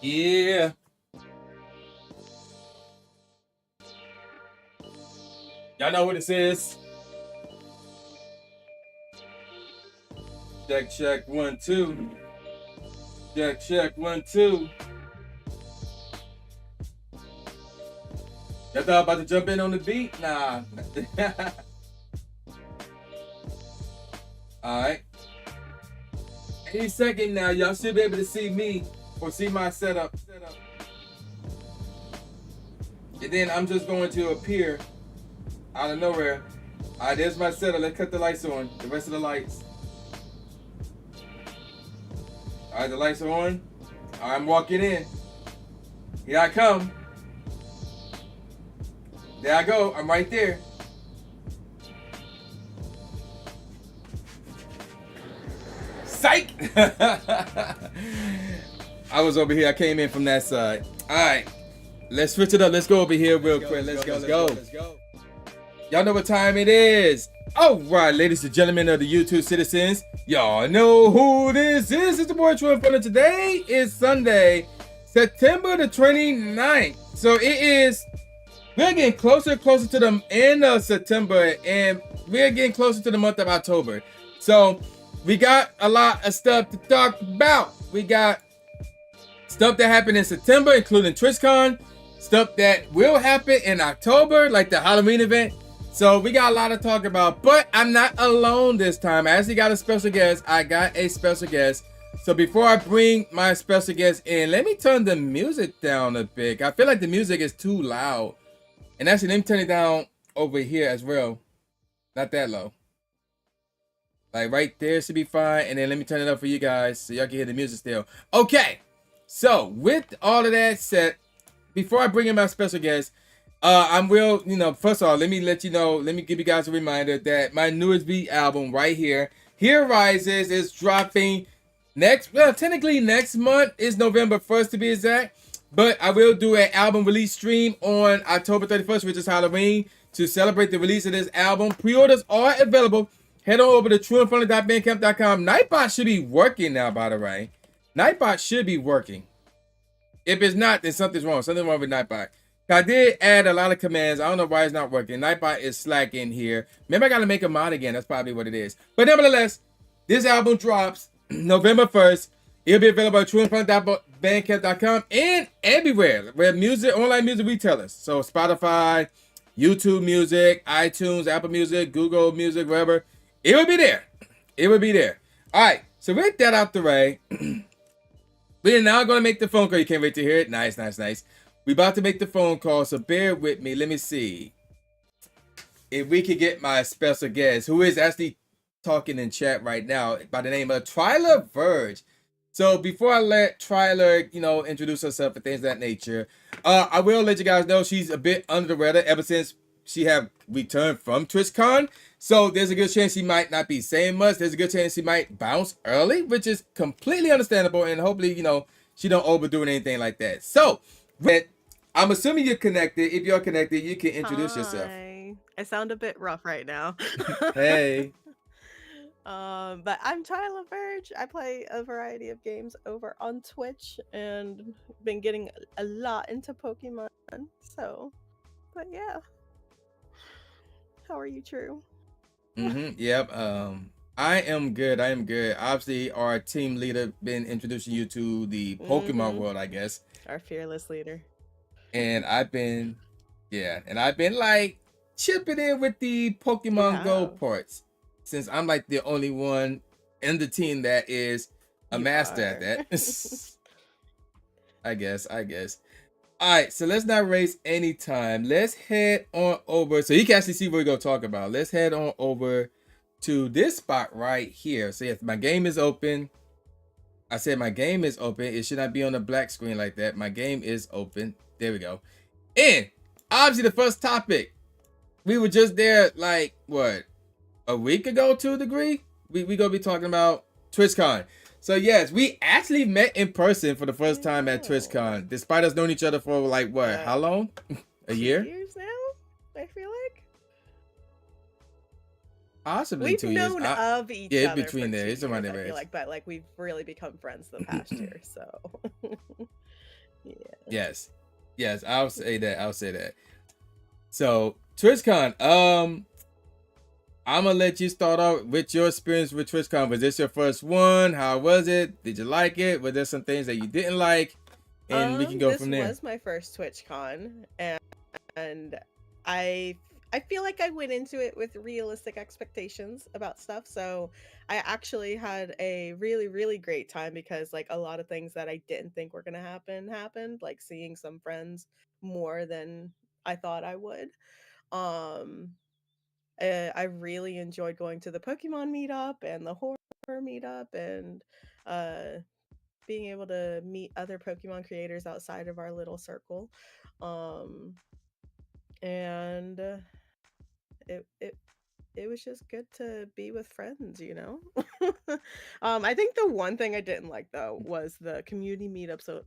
Yeah. Y'all know what this is. Check, check, 1, 2. Check, check, 1, 2. Y'all thought about to jump in on the beat? Nah. Alright. Any second now, y'all should be able to see me or see my setup. And then I'm just going to appear out of nowhere. Alright, there's my setup. Let's cut the lights on. The rest of the lights. Alright, the lights are on. Alright, I'm walking in. Here I come. There I go. I'm right there. Psych! I was over here. I came in from that side. Alright. Let's switch it up. Let's go over here real quick. Let's go. Y'all know what time it is. Alright, ladies and gentlemen of the YouTube citizens. Y'all know who this is. It's the boy Tru Inferno. Today is Sunday, September the 29th. So it is... We're getting closer and closer to the end of September, and we're getting closer to the month of October. So we got a lot of stuff to talk about. We got stuff that happened in September, including Twitchcon, stuff that will happen in October, like the Halloween event. So we got a lot to talk about, but I'm not alone this time. I actually got a special guest. I got a special guest. So before I bring my special guest in, let me turn the music down a bit. I feel like the music is too loud. And actually, let me turn it down over here as well. Not that low. Like right there should be fine. And then let me turn it up for you guys so y'all can hear the music still. Okay. So with all of that said, before I bring in my special guest, I will, first of all, let me let you know, let me give you guys a reminder that my newest beat album right here, Here Rises, is dropping technically next month is November 1st to be exact. But I will do an album release stream on October 31st, which is Halloween, to celebrate the release of this album. Pre-orders are available. Head on over to trueinferno.bandcamp.com. Nightbot should be working now, by the way. Nightbot should be working. If it's not, then something's wrong. Something's wrong with Nightbot. I did add a lot of commands. I don't know why it's not working. Nightbot is slacking here. Maybe I got to make a mod again. That's probably what it is. But nevertheless, this album drops November 1st. It'll be available at trueinferno.bandcamp.com and everywhere where online music retailers. So Spotify, YouTube Music, iTunes, Apple Music, Google Music, wherever. It will be there. It will be there. All right. So with that out the way, we're now going to make the phone call. You can't wait to hear it. Nice, nice, nice. We're about to make the phone call, so bear with me. Let me see if we could get my special guest, who is actually talking in chat right now, by the name of TwilaVerge. So before I let Twyla, introduce herself and things of that nature, I will let you guys know she's a bit under the radar ever since she have returned from TwitchCon. So there's a good chance she might not be saying much. There's a good chance she might bounce early, which is completely understandable. And hopefully, she don't overdo anything like that. So, I'm assuming you're connected. If you're connected, you can introduce yourself. I sound a bit rough right now. Hey. But I'm TwilaVerge. I play a variety of games over on Twitch and been getting a lot into Pokemon. So, but yeah. How are you, Tru? Yep. I am good. I am good. Obviously, our team leader been introducing you to the Pokemon world, I guess. Our fearless leader. And I've been like chipping in with the Pokemon Go parts. Since I'm like the only one in the team that is a master at that. I guess. All right, so let's not waste any time. Let's head on over. So you can actually see what we're going to talk about. Let's head on over to this spot right here. So yes, my game is open. I said my game is open. It should not be on a black screen like that. My game is open. There we go. And obviously the first topic. We were just there like, what? A week ago to a degree, we gonna be talking about TwitchCon. So yes, we actually met in person for the first time at TwitchCon, despite us knowing each other for like what? How long? A year? 2 years now, I feel like. Possibly we've 2 years. known of each other. Yeah, between for there. 2 It's around years, there. I feel like, but like we've really become friends the past year. So Yes. Yes, I'll say that. I'll say that. So, TwitchCon, I'm gonna let you start off with your experience with TwitchCon. Was this your first one? How was it? Did you like it? Were there some things that you didn't like? And we can go from there. This was my first TwitchCon, and I feel like I went into it with realistic expectations about stuff. So I actually had a really, really great time because like a lot of things that I didn't think were gonna happen happened, like seeing some friends more than I thought I would. Um, I really enjoyed going to the Pokemon meetup and the horror meetup and uh being able to meet other Pokemon creators outside of our little circle. Um and it it it was just good to be with friends, you know. I think the one thing I didn't like though was the community meetup so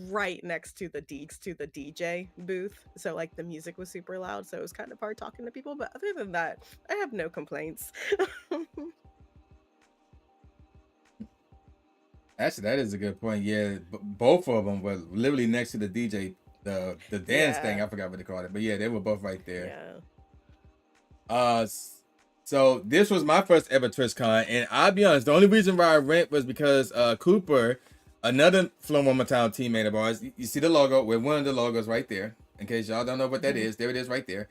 right next to the DJ booth, so like the music was super loud, so it was kind of hard talking to people, but other than that I have no complaints. Actually, that is a good point. Yeah, both of them were literally next to the DJ, the dance thing. I forgot what they called it, but yeah, they were both right there. Yeah. So this was my first ever TwitchCon, and I'll be honest, the only reason why I went was because Cooper, another Flow Moment Town teammate of ours, you see the logo, we're one of the logos right there. In case y'all don't know what that is, there it is right there.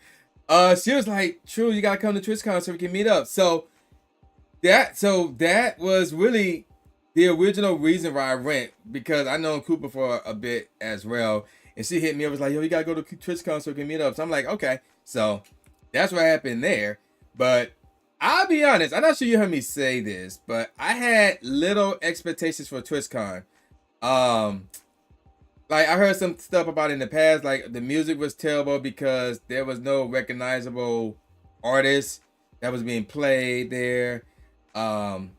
She was like, "True, you gotta come to TwitchCon so we can meet up." So that was really the original reason why I went, because I known Cooper for a bit as well, and she hit me up, was like, "Yo, you gotta go to TwitchCon so we can meet up." So I'm like, okay, so that's what happened there. But I'll be honest, I'm not sure you heard me say this, but I had little expectations for TwitchCon. Like I heard some stuff about it in the past, like the music was terrible because there was no recognizable artist that was being played there. And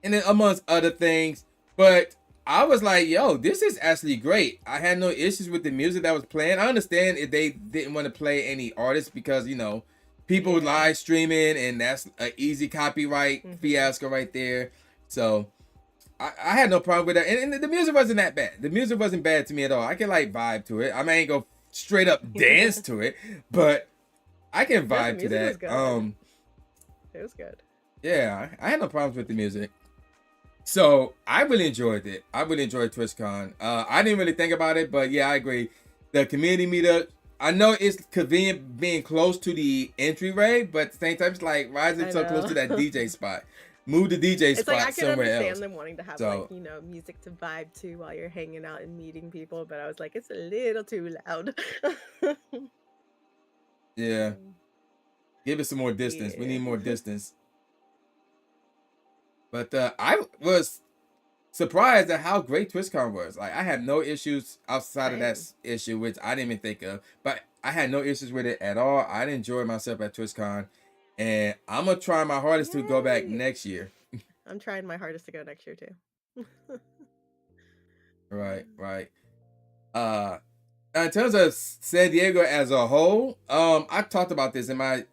then amongst other things, but I was like, yo, this is actually great. I had no issues with the music that was playing. I understand if they didn't want to play any artists because, you know, people live streaming and that's an easy copyright fiasco right there. So I had no problem with that. And the music wasn't that bad. The music wasn't bad to me at all. I can like vibe to it. I mean, I ain't go straight up dance to it, but I can vibe to that. It was good. Yeah, I had no problems with the music. So I really enjoyed it. I really enjoyed TwitchCon. I didn't really think about it, but yeah, I agree. The community meetup, I know it's convenient being close to the entryway, but at the same time, it's like, why is it so close to that DJ spot? Move the DJ spot like, somewhere else. I can understand them wanting to have like, you know, music to vibe to while you're hanging out and meeting people, but I was like, it's a little too loud. Yeah. Give it some more distance. We need more distance. But I was surprised at how great TwitchCon was. Like I had no issues outside of that issue, which I didn't even think of. But I had no issues with it at all. I enjoyed myself at TwitchCon, and I'm gonna try my hardest to go back next year. I'm trying my hardest to go next year too. Right. In terms of San Diego as a whole, I talked about this in my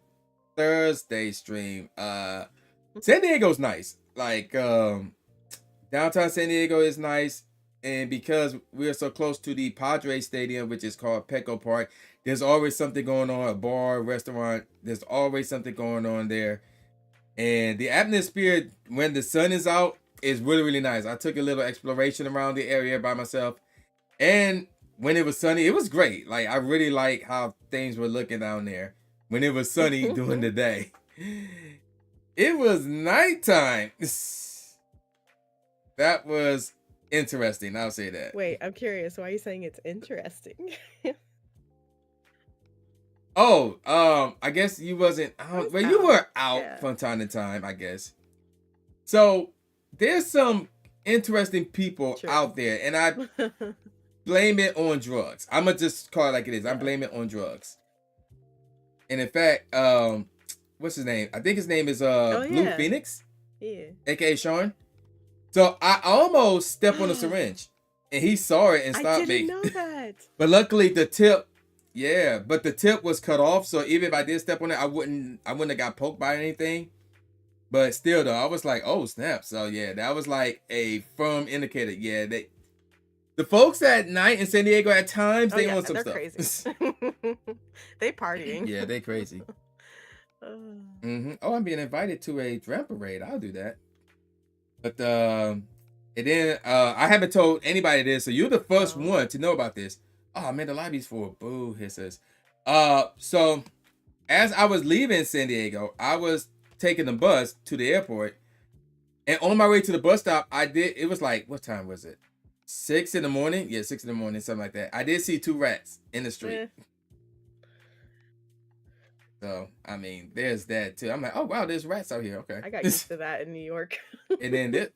Thursday stream. San Diego's nice. Like downtown San Diego is nice, and because we're so close to the Padres Stadium, which is called Petco Park, there's always something going on, a bar, restaurant, there's always something going on there. And the atmosphere when the sun is out is really, really nice. I took a little exploration around the area by myself, and when it was sunny, it was great. Like I really like how things were looking down there when it was sunny during the day. It was nighttime. That was interesting. I'll say that. Wait, I'm curious. Why are you saying it's interesting? I guess you wasn't out. Well, you were out from time to time, I guess. So there's some interesting people out there, and I blame it on drugs. I'm gonna just call it like it is. I blame it on drugs. And in fact, what's his name? I think his name is Blue Phoenix. Yeah. AKA Sean. So I almost stepped on a syringe, and he saw it and stopped me. I didn't know that. But luckily the tip was cut off. So even if I did step on it, I wouldn't have got poked by anything. But still though, I was like, oh snap. So yeah, that was like a firm indicator. Yeah, The folks at night in San Diego at times, Oh, they yeah, want some they're stuff. crazy. They partying. Yeah, they crazy. Uh, Oh, I'm being invited to a drum parade. I'll do that. But and then I haven't told anybody this, so you're the first one to know about this. Oh man, the lobby's full. Boo hisses. So as I was leaving San Diego, I was taking the bus to the airport, and on my way to the bus stop, it was like, what time was it? 6 in the morning? Yeah, 6 in the morning, something like that. I did see 2 rats in the street. eh. So, I mean, there's that too. I'm like, oh wow, there's rats out here. Okay. I got used to that in New York. And then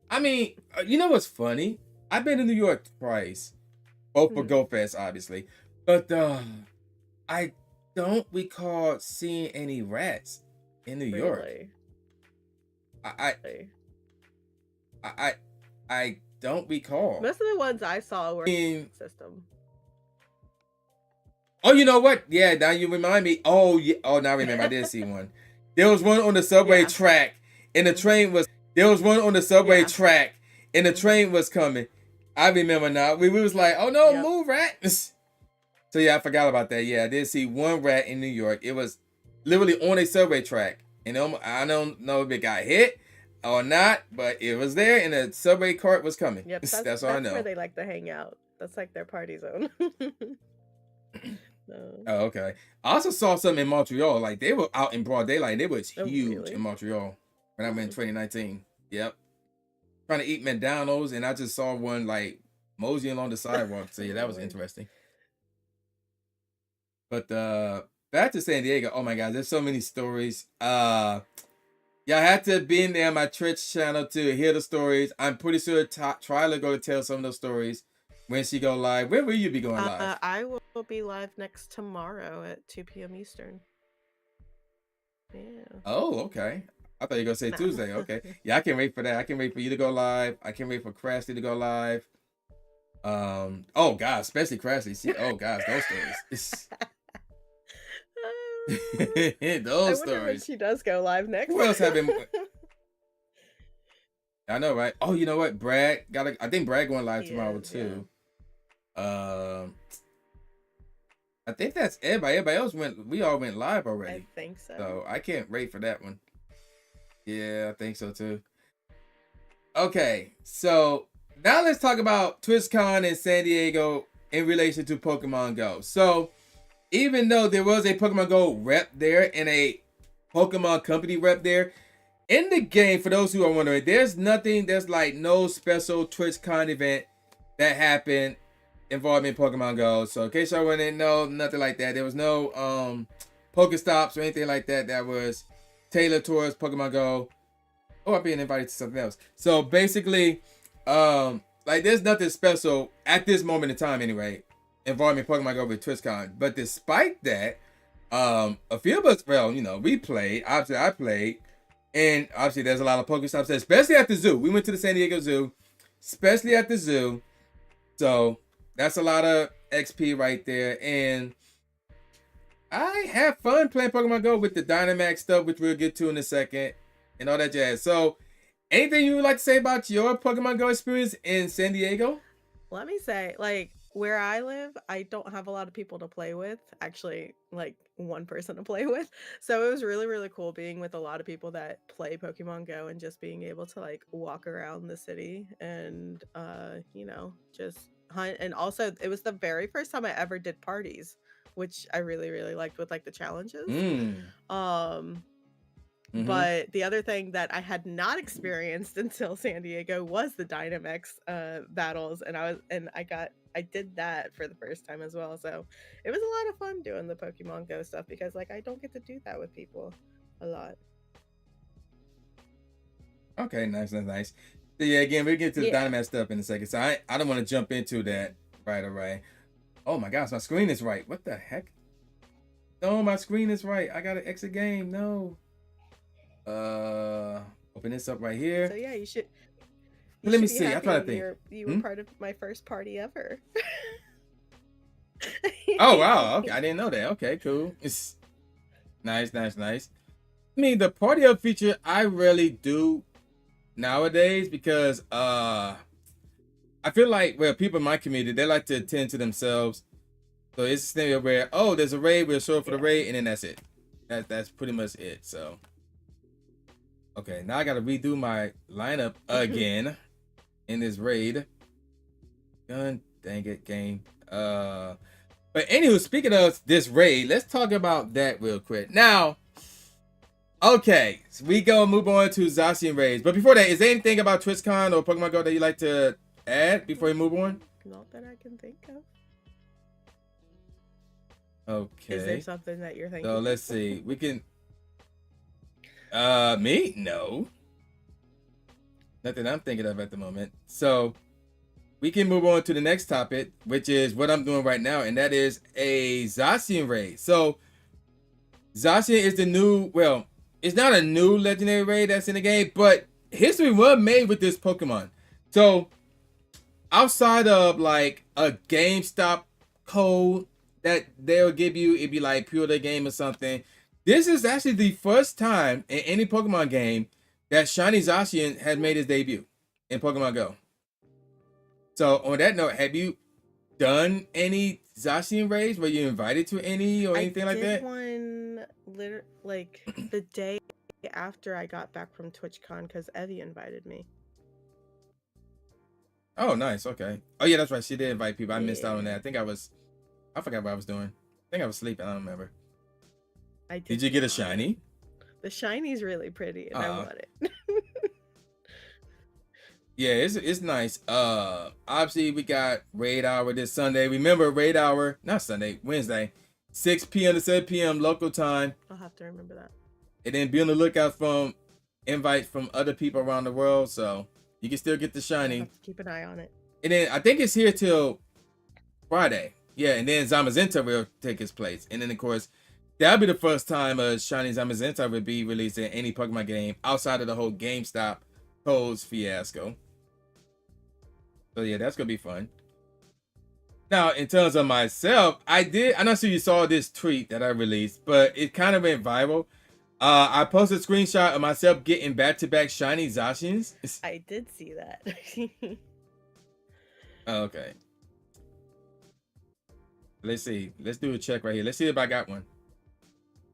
I mean, you know what's funny? I've been to New York twice. Both for Go Fest, obviously. But I don't recall seeing any rats in New York. Really? I don't recall. Most of the ones I saw were in system. Oh, you know what? Yeah, now you remind me. Oh, yeah. Oh, now I remember. I did see one. There was one on the subway track, and the train was. There was one on the subway track, and the train was coming. I remember now. We was like, oh no, move, rats. So yeah, I forgot about that. Yeah, I did see one rat in New York. It was literally on a subway track, and I don't know if it got hit or not, but it was there, and the subway cart was coming. Yep, that's all I know. That's where they like to hang out. That's like their party zone. No. Oh, okay. I also saw some in Montreal. Like they were out in broad daylight. They was huge really? in Montreal when I went in 2019. Yep. Trying to eat McDonald's, and I just saw one like moseying along the sidewalk. So yeah, that was interesting. But back to San Diego. Oh my God, there's so many stories. Y'all had to be in there on my Twitch channel to hear the stories. I'm pretty sure Twyla go to tell some of those stories when she go live. Where will you be going live? I will be live next tomorrow at 2 p.m. Eastern. Yeah. Oh, okay. I thought you were going to say Tuesday. Okay. Yeah, I can't wait for that. I can wait for you to go live. I can't wait for Crashly to go live. Oh, God, especially Crashly. See, oh, God, those stories. Those I wonder when stories. she does go live next. Who else have been? I know, right? Oh, you know what? Brad I think Brad going live tomorrow too. Yeah. I think that's everybody. Everybody else we all went live already. I think so. So I can't wait for that one. Yeah, I think so too. Okay, so now let's talk about TwitchCon in San Diego in relation to Pokemon Go. So even though there was a Pokemon Go rep there and a Pokemon Company rep there, in the game, for those who are wondering, there's like no special TwitchCon event that happened involving Pokemon Go. So in case y'all wouldn't know, nothing like that. There was no Pokestops or anything like that that was tailored towards Pokemon Go. Oh, I'm being invited to something else. So basically, like there's nothing special at this moment in time anyway involving Pokemon Go with TwitchCon. But despite that, a few of us, well, you know, we played. Obviously, I played. And obviously, there's a lot of Pokestops, especially at the zoo. We went to the San Diego Zoo, especially at the zoo. So that's a lot of XP right there. And I have fun playing Pokemon Go with the Dynamax stuff, which we'll get to in a second, and all that jazz. So anything you would like to say about your Pokemon Go experience in San Diego? Let me say, like, where I live, I don't have a lot of people to play with. Actually, like one person to play with. So it was really, really cool being with a lot of people that play Pokemon Go and just being able to like walk around the city and you know, just hunt. And also it was the very first time I ever did parties, which I really, really liked with like the challenges. But the other thing that I had not experienced until San Diego was the Dynamax battles, and I did that for the first time as well. So it was a lot of fun doing the Pokemon Go stuff because like I don't get to do that with people a lot. Okay, nice. So yeah, again, we'll get to the Dynamax stuff in a second. So I don't want to jump into that right away. Oh my gosh, my screen is right. What the heck? No, my screen is right. I gotta exit game. No. Open this up right here. So yeah, you should. Let me see. I'm trying to think. You were part of my first party ever. Oh wow! Okay, I didn't know that. Okay, cool. It's nice. I mean, the party up feature I really do nowadays because I I feel like, well, people in my community, they like to tend to themselves. So it's a scenario where, oh, there's a raid, we'll show up for the raid, and then that's it. That's pretty much it. So, okay, now I got to redo my lineup again in this raid. Gun, dang it, game. But anywho, speaking of this raid, let's talk about that real quick. Now, okay, so we go move on to Zacian raids. But before that, is there anything about TwitchCon or Pokemon Go that you like to add before we move on? Not that I can think of. Okay. Is there something that you're thinking? So let's see. We can. Me? No. Nothing I'm thinking of at the moment. So we can move on to the next topic, which is what I'm doing right now, and that is a Zacian raid. So Zacian is the new, well, it's not a new legendary raid that's in the game, but history was made with this Pokemon. So outside of like a GameStop code that they'll give you, it'd be like pure the game or something. This is actually the first time in any Pokemon game that Shiny Zacian has made his debut in Pokemon Go. So on that note, have you done any Zacian raids? Were you invited to any or anything like that? I did one like the day after I got back from TwitchCon because Evie invited me. Oh, nice. Okay. Oh yeah, that's right. She did invite people. I missed out on that. I forgot what I was doing. I think I was sleeping. I don't remember. Did you get a shiny? The shiny's really pretty, and I want it. Yeah, it's nice. Obviously we got raid hour this Sunday. Remember raid hour, not Sunday, Wednesday, 6 p.m. to 7 p.m. local time. I'll have to remember that. And then be on the lookout from invites from other people around the world, so you can still get the shiny. I'll have to keep an eye on it. And then I think it's here till Friday. Yeah, and then Zamazenta will take its place. And then of course, that'll be the first time a shiny Zamazenta would be released in any Pokemon game outside of the whole GameStop codes fiasco. So yeah, that's gonna be fun. Now, in terms of myself, I'm not sure you saw this tweet that I released, but it kind of went viral. I posted a screenshot of myself getting back-to-back shiny Zacians. I did see that. Okay. Let's see. Let's do a check right here. Let's see if I got one.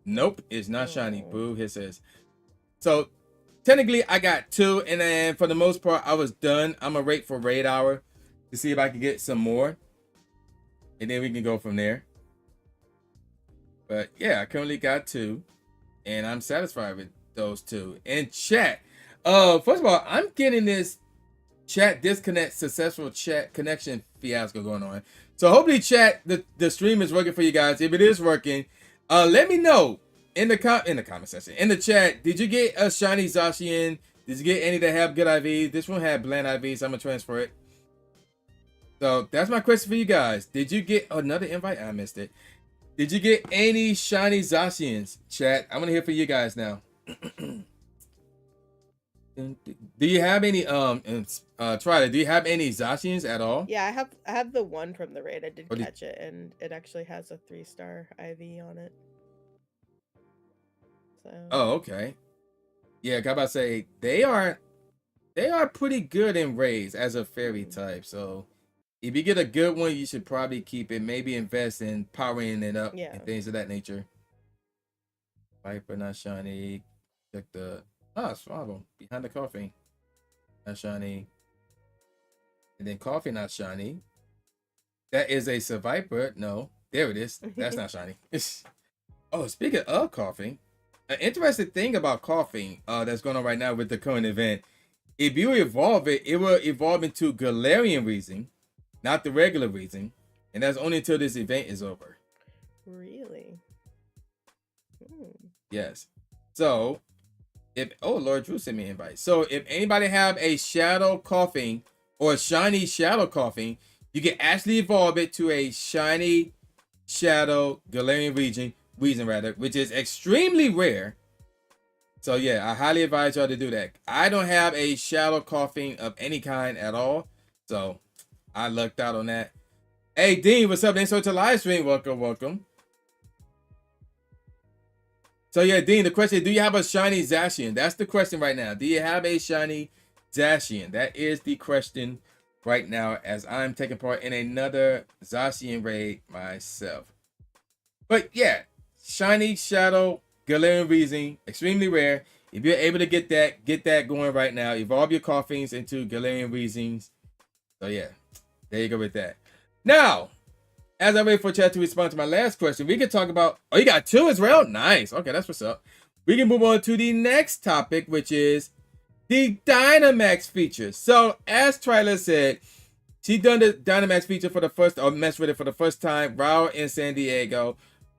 Nope, it's not shiny. Boo, it says. So technically I got two, and then for the most part I was done. I'm gonna wait for raid hour to see if I can get some more, and then we can go from there. But yeah, I currently got two, and I'm satisfied with those two. And chat, first of all, I'm getting this chat disconnect, successful chat connection fiasco going on. So hopefully chat, the stream is working for you guys. If it is working, let me know in the comment section, in the chat. Did you get a shiny Zacian? Did you get any that have good IVs? This one had bland IVs, so I'm gonna transfer it. So that's my question for you guys. Did you get another invite? I missed it. Did you get any shiny Zacians? Chat, I'm gonna hear from you guys now. Do you have any Twyla, do you have any Zacians at all? Yeah, I have the one from the raid. I did catch it, and it actually has a 3-star IV on it. So. Oh, okay. Yeah, I got about to say they are pretty good in raids as a fairy type. So if you get a good one, you should probably keep it. Maybe invest in powering it up and things of that nature. Viper not shiny. Check the Swabble behind the coffee. Not shiny. And then coffee not shiny. That is a Survivor. No, there it is. That's not shiny. Oh, speaking of coffee, an interesting thing about coffee that's going on right now with the current event. If you evolve it, it will evolve into Galarian Reason, not the regular Reason, and that's only until this event is over. Really? Yes. So, Lord Drew sent me an invite. So, if anybody have a Shadow Coughing or a shiny Shadow Coughing, you can actually evolve it to a shiny Shadow Galarian Reason, which is extremely rare. So yeah, I highly advise y'all to do that. I don't have a Shadow Coughing of any kind at all, so I lucked out on that. Hey Dean, what's up? Thanks for the live stream. Welcome. So yeah, Dean, the question is, do you have a shiny Zacian? That's the question right now. Do you have a shiny Zacian? That is the question right now as I'm taking part in another Zacian raid myself. But yeah, Shiny Shadow Galarian Weezing, extremely rare. If you're able to get that going right now. Evolve your Coughings into Galarian Weezings. So yeah, there you go with that. Now, as I wait for chat to respond to my last question, we can talk about. Oh, you got 2 as well? Nice. Okay, that's what's up. We can move on to the next topic, which is the Dynamax feature. So, as Twyla said, she done the Dynamax feature for the first, or messed with it for the first time, while in San Diego.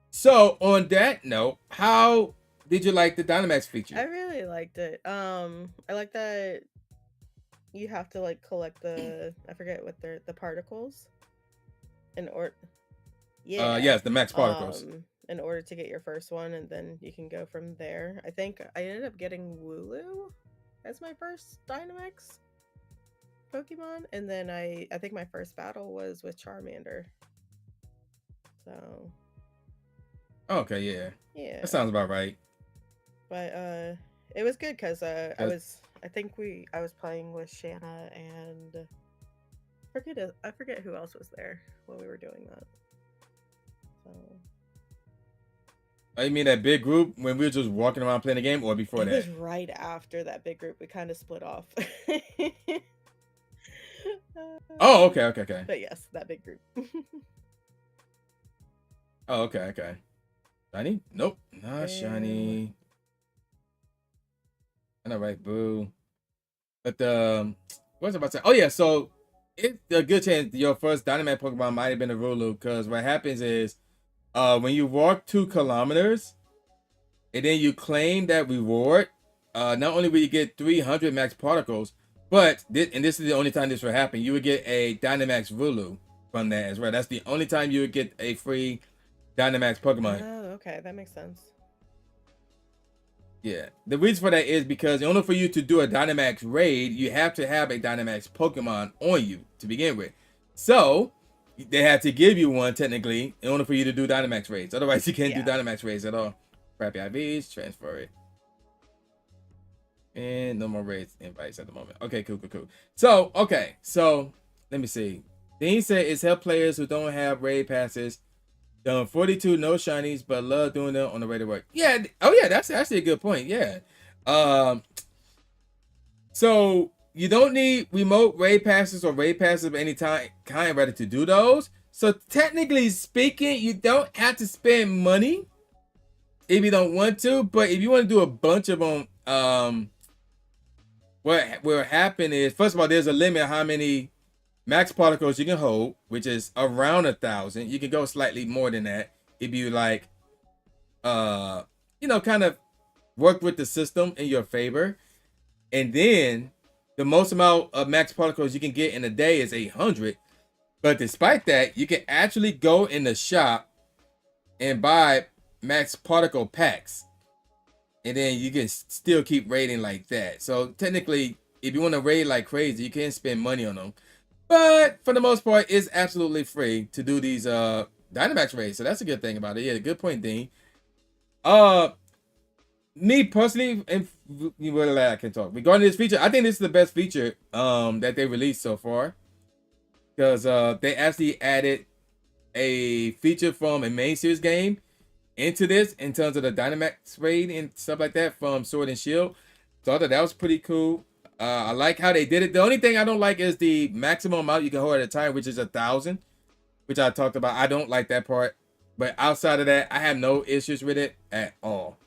So, on that note, how did you like the Dynamax feature? I really liked it. I like that you have to like collect the, I forget what they're, the particles in order. Yeah. Yes, the max particles. In order to get your first one, and then you can go from there. I think I ended up getting Wooloo as my first Dynamax Pokemon, and then I think my first battle was with Charmander. So. Okay, yeah. Yeah. That sounds about right. But it was good because I was playing with Shanna and I forget who else was there when we were doing that. So. Oh, you mean that big group when we were just walking around playing the game, or before that? It was right after that big group. We kind of split off. Oh, okay. But yes, that big group. Oh, okay. Shiny? Nope, not shiny. I know, right? Boo. But what was I about to say? Oh yeah, so it's a good chance your first Dynamax Pokemon might have been a Rulu, because what happens is, when you walk 2 kilometers, and then you claim that reward, not only will you get 300 max particles, but and this is the only time this will happen, you would get a Dynamax Rulu from that as well. That's the only time you would get a free Dynamax Pokemon. Oh, okay, that makes sense. Yeah, the reason for that is because in order for you to do a Dynamax raid, you have to have a Dynamax Pokemon on you to begin with. So they have to give you one technically in order for you to do Dynamax raids. Otherwise, you can't do Dynamax raids at all. Crappy IVs, transfer it. And no more raids invites at the moment. Okay, cool. So, okay, so let me see. Dean said it's help players who don't have raid passes. Done 42 no shinies, but love doing them on the way to work. Yeah. Oh yeah, that's actually a good point. Yeah. So you don't need remote raid passes or raid passes of any kind rather to do those. So technically speaking, you don't have to spend money if you don't want to. But if you want to do a bunch of them, what will happen is, first of all, there's a limit how many max particles you can hold, which is around 1,000. You can go slightly more than that if you like, kind of work with the system in your favor. And then the most amount of max particles you can get in a day is 800. But despite that, you can actually go in the shop and buy max particle packs, and then you can still keep raiding like that. So technically, if you want to raid like crazy, you can spend money on them. But for the most part, it's absolutely free to do these Dynamax raids. So that's a good thing about it. Yeah, good point, Dean. Me personally, and I can talk regarding this feature. I think this is the best feature that they released so far, because they actually added a feature from a main series game into this in terms of the Dynamax raid and stuff like that from Sword and Shield. So I thought that was pretty cool. I like how they did it. The only thing I don't like is the maximum amount you can hold at a time, which is 1,000, which I talked about. I don't like that part. But outside of that, I have no issues with it at all.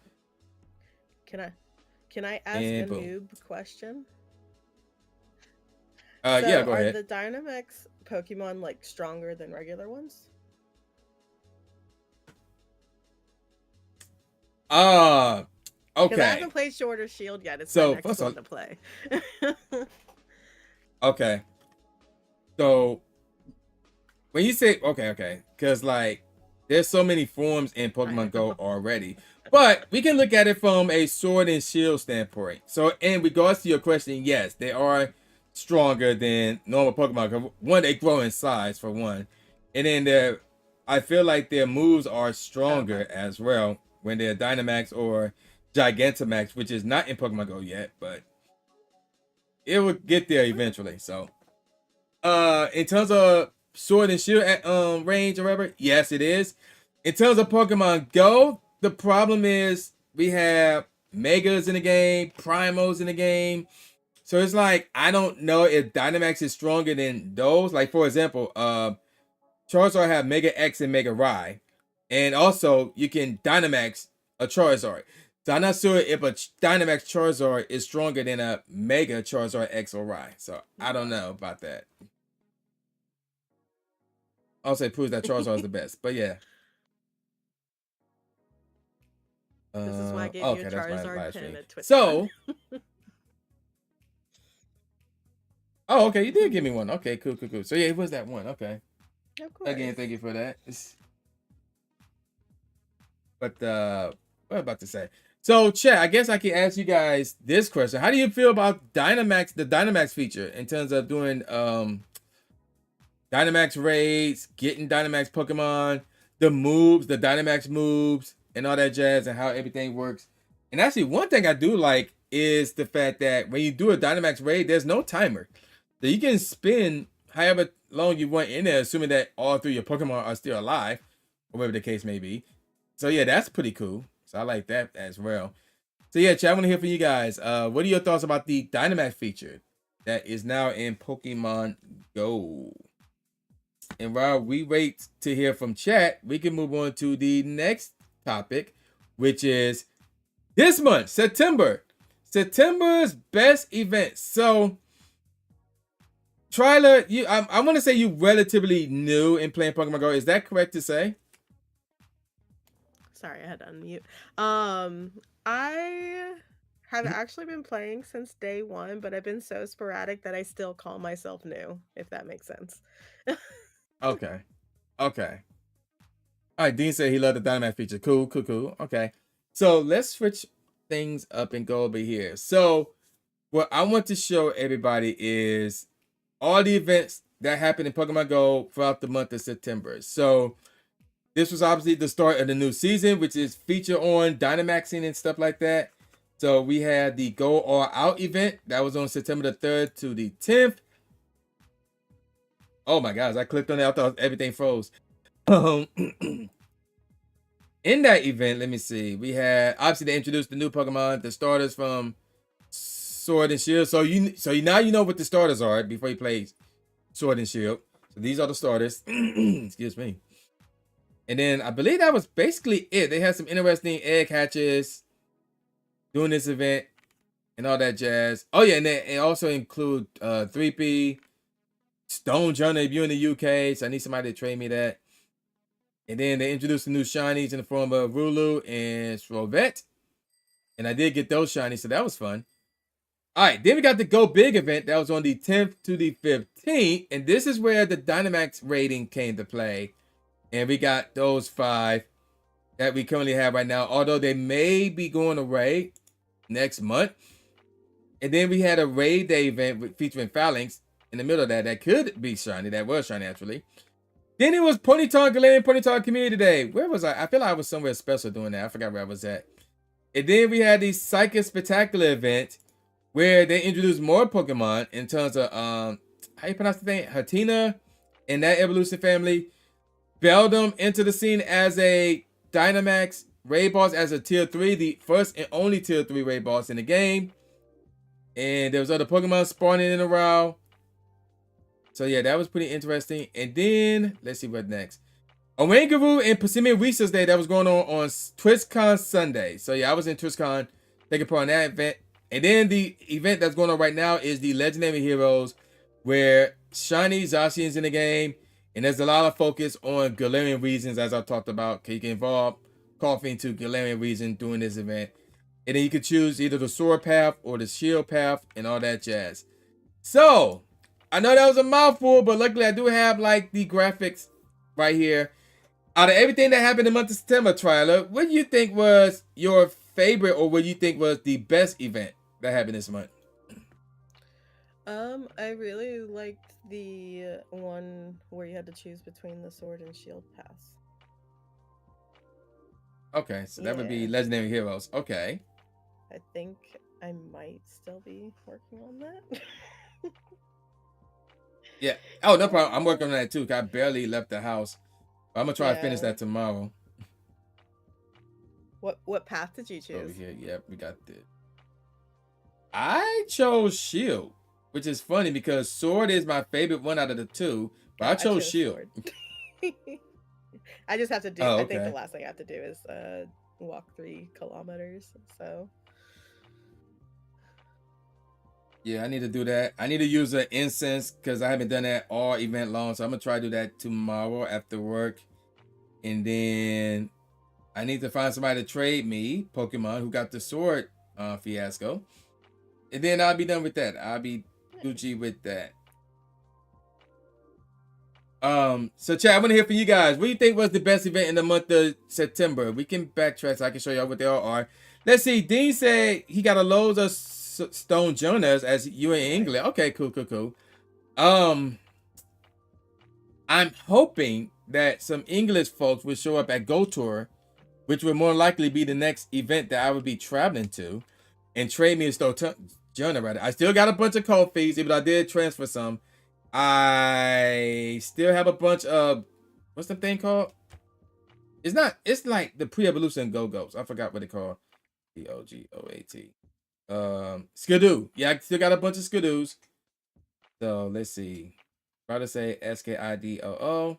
Can I ask a noob question? Yeah, go ahead. Are the Dynamax Pokemon like stronger than regular ones? Okay. Because I haven't played Sword or Shield yet. It's my next one to play. Okay. So when you say okay, because like there's so many forms in Pokemon Go already, but we can look at it from a Sword and Shield standpoint. So in regards to your question, yes, they are stronger than normal Pokemon. One, they grow in size for one, and then I feel like their moves are stronger as well when they're Dynamax or Gigantamax, which is not in Pokemon Go yet, but it will get there eventually. So In terms of Sword and Shield range or whatever, yes, it is. In terms of Pokemon Go, the problem is we have Megas in the game, Primos in the game. So it's like, I don't know if Dynamax is stronger than those. Like, for example, Charizard have Mega X and Mega Y. And also, you can Dynamax a Charizard. So I'm not sure if a Dynamax Charizard is stronger than a Mega Charizard X or Y. So I don't know about that. Also, it proves that Charizard is the best. But yeah. This is why I gave you a Charizard pin at Twitchcon. So, oh, okay, you did give me one. Okay, cool. So yeah, it was that one. Okay. Of course. Again, thank you for that. But what am I about to say? So, chat, I guess I can ask you guys this question. How do you feel about Dynamax, the Dynamax feature, in terms of doing Dynamax Raids, getting Dynamax Pokemon, the moves, the Dynamax moves, and all that jazz, and how everything works? And actually, one thing I do like is the fact that when you do a Dynamax Raid, there's no timer. So you can spin however long you want in there, assuming that all three of your Pokemon are still alive, or whatever the case may be. So yeah, that's pretty cool. So I like that as well. So yeah, chat, I want to hear from you guys. What are your thoughts about the Dynamax feature that is now in Pokemon Go? And while we wait to hear from chat, we can move on to the next topic, which is this month, September's best event. So, Twyla, I want to say you relatively new in playing Pokemon Go. Is that correct to say? Sorry, I had to unmute. I have actually been playing since day one, but I've been so sporadic that I still call myself new, if that makes sense. Okay. All right, Dean said he loved the Dynamax feature. Cool. Okay. So let's switch things up and go over here. So what I want to show everybody is all the events that happened in Pokemon Go throughout the month of September. So this was obviously the start of the new season, which is feature on Dynamaxing and stuff like that. So we had the Go All Out event that was on September the 3rd to the 10th. Oh my gosh, I clicked on it. I thought everything froze. In that event, let me see. We had obviously they introduced the new Pokemon, the starters from Sword and Shield. So now you know what the starters are before you play Sword and Shield. So these are the starters. Excuse me. And then I believe that was basically it. They had some interesting egg hatches doing this event and all that jazz. Oh yeah, and they also include 3P, Stone Journey if you're in the UK. So I need somebody to trade me that. And then they introduced the new shinies in the form of Rulu and Strovet. And I did get those shinies, so that was fun. All right, then we got the Go Big event that was on the 10th to the 15th. And this is where the Dynamax rating came to play. And we got those 5 that we currently have right now, although they may be going away next month. And then we had a Raid Day event featuring Phalanx in the middle of that. That could be shiny. That was shiny, actually. Then it was Ponyta Galarian Ponyta Community Day. Where was I? I feel like I was somewhere special doing that. I forgot where I was at. And then we had the Psychic Spectacular event where they introduced more Pokemon in terms of, how you pronounce the thing? Hatina and that evolution family. Beldum into the scene as a Dynamax Raid boss as a tier 3, the first and only tier 3 Raid boss in the game. And there was other Pokemon spawning in a row. So yeah, that was pretty interesting. And then, let's see what next. Owangaroo and Persimmon Research Day that was going on TwitchCon Sunday. So yeah, I was in TwitchCon taking part in that event. And then the event that's going on right now is the Legendary Heroes, where Shiny Zacian's in the game. And there's a lot of focus on Galarian Reasons, as I talked about. You can evolve Coffee to Galarian Reason during this event. And then you can choose either the Sword path or the Shield path and all that jazz. So, I know that was a mouthful, but luckily I do have like the graphics right here. Out of everything that happened in the month of September, Twyla, what do you think was your favorite or what you think was the best event that happened this month? I really liked the one where you had to choose between the Sword and Shield paths. Okay, so that would be Legendary Heroes. Okay. I think I might still be working on that. Yeah. Oh, no problem. I'm working on that too. 'Cause I barely left the house. But I'm gonna try to finish Yeah. that tomorrow. What path did you Over choose? here. Yep, we got this. I chose Shield, which is funny because Sword is my favorite one out of the two, but I I chose chose Shield. sword. I just have to do. Oh, I think the okay. last thing I have to do is walk 3 kilometers. So Yeah, I need to do that. I need to use an incense because I haven't done that all event long. So I'm gonna try to do that tomorrow after work. And then I need to find somebody to trade me Pokemon who got the sword fiasco. And then I'll be done with that. I'll be Gucci with that. So chat, I want to hear from you guys. What do you think was the best event in the month of September? We can backtrack so I can show y'all what they all are. Let's see. Dean said he got a load of Stone Jonas as you in England. Okay, cool. I'm hoping that some English folks will show up at Go Tour, which would more likely be the next event that I would be traveling to, and trade me a Stone Jonah. Rather, I still got a bunch of cold fees, even though I did transfer some. I still have a bunch of what's the thing called? It's not. It's like the pre-evolution Go-Go's. I forgot what they call. Gogoat. Skidoo. Yeah, I still got a bunch of Skidoos. So let's see. Try to say Skidoo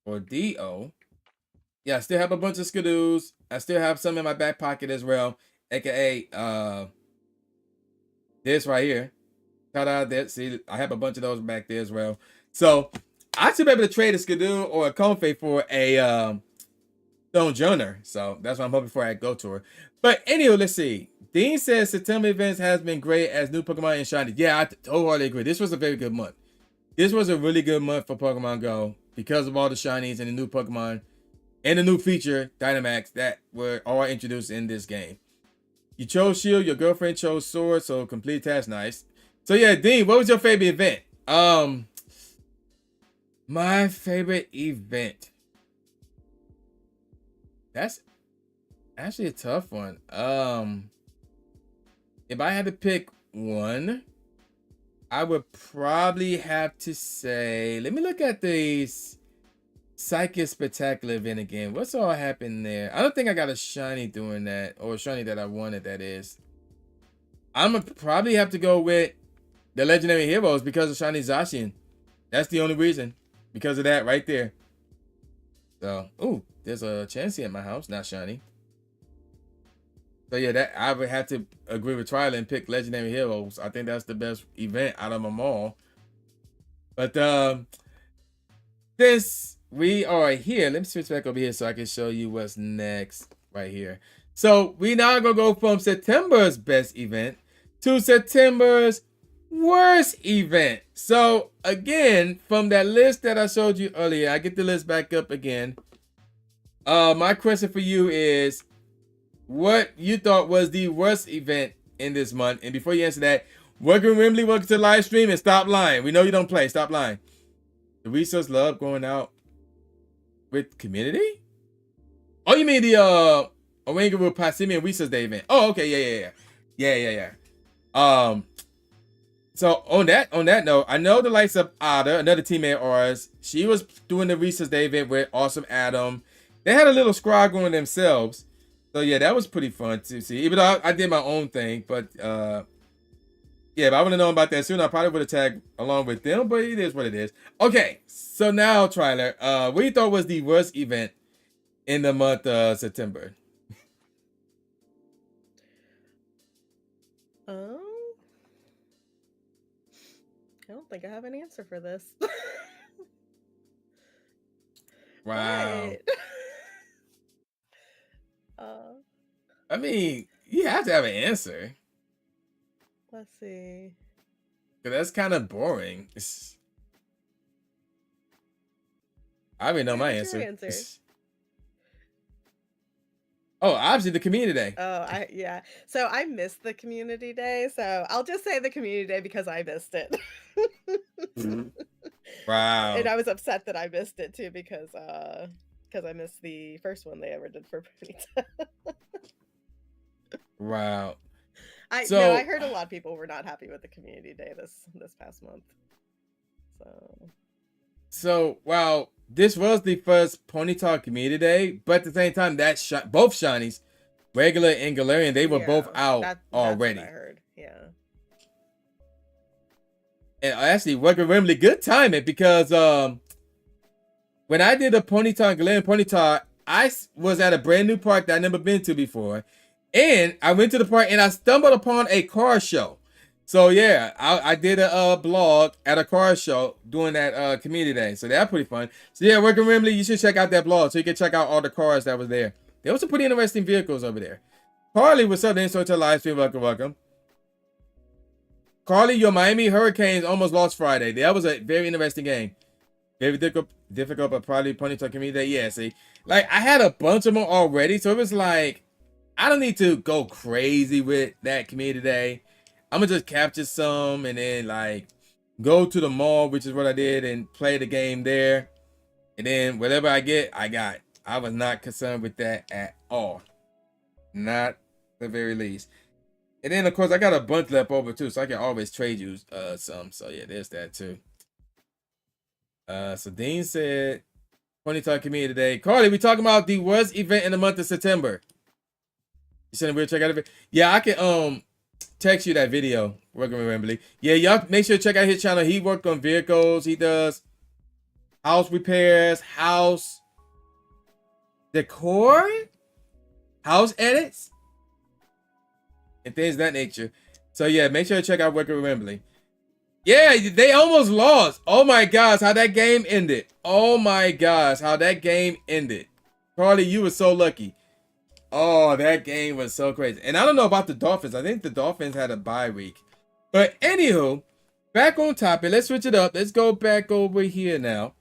or Do. Yeah, I still have a bunch of Skidoos. I still have some in my back pocket as well, aka this right here. That. See, I have a bunch of those back there as well. So I should be able to trade a Skidoo or a Comfey for a Stone Joner. So that's what I'm hoping for at Go Tour. But anyway, let's see. Dean says September events has been great as new Pokemon and shiny. Yeah, I totally agree. This was a very good month. This was a really good month for Pokemon Go because of all the shinies and the new Pokemon and the new feature, Dynamax, that were all introduced in this game. You chose Shield, your girlfriend chose Sword, so complete task, nice. So yeah, Dean, what was your favorite event? My favorite event. That's actually a tough one. If I had to pick one, I would probably have to say, let me look at the Psychic Spectacular event again. What's all happened there? I don't think I got a shiny doing that, or a shiny that I wanted, that is. I'm gonna probably have to go with the Legendary Heroes because of shiny Zacian. That's the only reason. Because of that right there. So, ooh, there's a Chansey at my house, not shiny. So yeah, that I would have to agree with Twila and pick Legendary Heroes. I think that's the best event out of them all. But since we are here, let me switch back over here so I can show you what's next right here. So we now gonna go from September's best event to September's worst event. So again, from that list that I showed you earlier, I get the list back up again. My question for you is, what you thought was the worst event in this month? And before you answer that, welcome Wembley, welcome to the live stream, and stop lying. We know you don't play. Stop lying. The resource love going out with community? Oh, you mean the Orangaroo Passimian Resource Day event? Oh, okay, yeah. So on that note, I know the likes of Ada, another teammate of ours, she was doing the Resource Day event with Awesome Adam. They had a little squad going themselves. So yeah, that was pretty fun to see. Even though I did my own thing, but yeah, if I would have known about that soon, I probably would have tagged along with them. But it is what it is. Okay, so now, Tryler, what do you thought was the worst event in the month of September? I don't think I have an answer for this. Wow. Right. I mean, you have to have an answer. Let's see. Cause that's kind of boring. I already know my answer. Oh, obviously the community day. Oh, yeah. So I missed the community day. So I'll just say the community day because I missed it. Wow. And I was upset that I missed it too because I missed the first one they ever did for Ponyta. Wow. I heard a lot of people were not happy with the community day this past month. So while this was the first Ponyta Community Day, but at the same time, that both shinies, regular and Galarian, they were both out already. That's what I heard. Yeah. And actually, working really good timing because when I did a Ponyta and Galarian Ponyta, I was at a brand new park that I never been to before, and I went to the park and I stumbled upon a car show. So yeah, I did a blog at a car show doing that community day. So that's pretty fun. So yeah, Working Remedy, you should check out that blog so you can check out all the cars that was there. There was some pretty interesting vehicles over there. Carly, what's up? Thanks for the live stream. Welcome. Carly, your Miami Hurricanes almost lost Friday. That was a very interesting game. Very difficult, but probably Ponyta community day. Yeah, see, like I had a bunch of them already, so it was like I don't need to go crazy with that community day. I'm gonna just capture some and then like go to the mall, which is what I did, and play the game there. And then whatever I get, I got. I was not concerned with that at all. Not the very least. And then of course I got a bunch left over too, so I can always trade you some. So yeah, there's that too. So Dean said Ponyta community today. Carly, we talking about the worst event in the month of September. You said we'll check out it. Yeah, I can text you that video. Working with Wembley. Yeah, y'all make sure to check out his channel. He worked on vehicles. He does house repairs, house decor, house edits, and things of that nature. So yeah, make sure to check out Working with Wembley. Yeah, they almost lost. Oh my gosh, how that game ended. Oh my gosh, how that game ended. Carly, you were so lucky. Oh, that game was so crazy. And I don't know about the Dolphins. I think the Dolphins had a bye week. But anywho, back on topic. Let's switch it up. Let's go back over here now.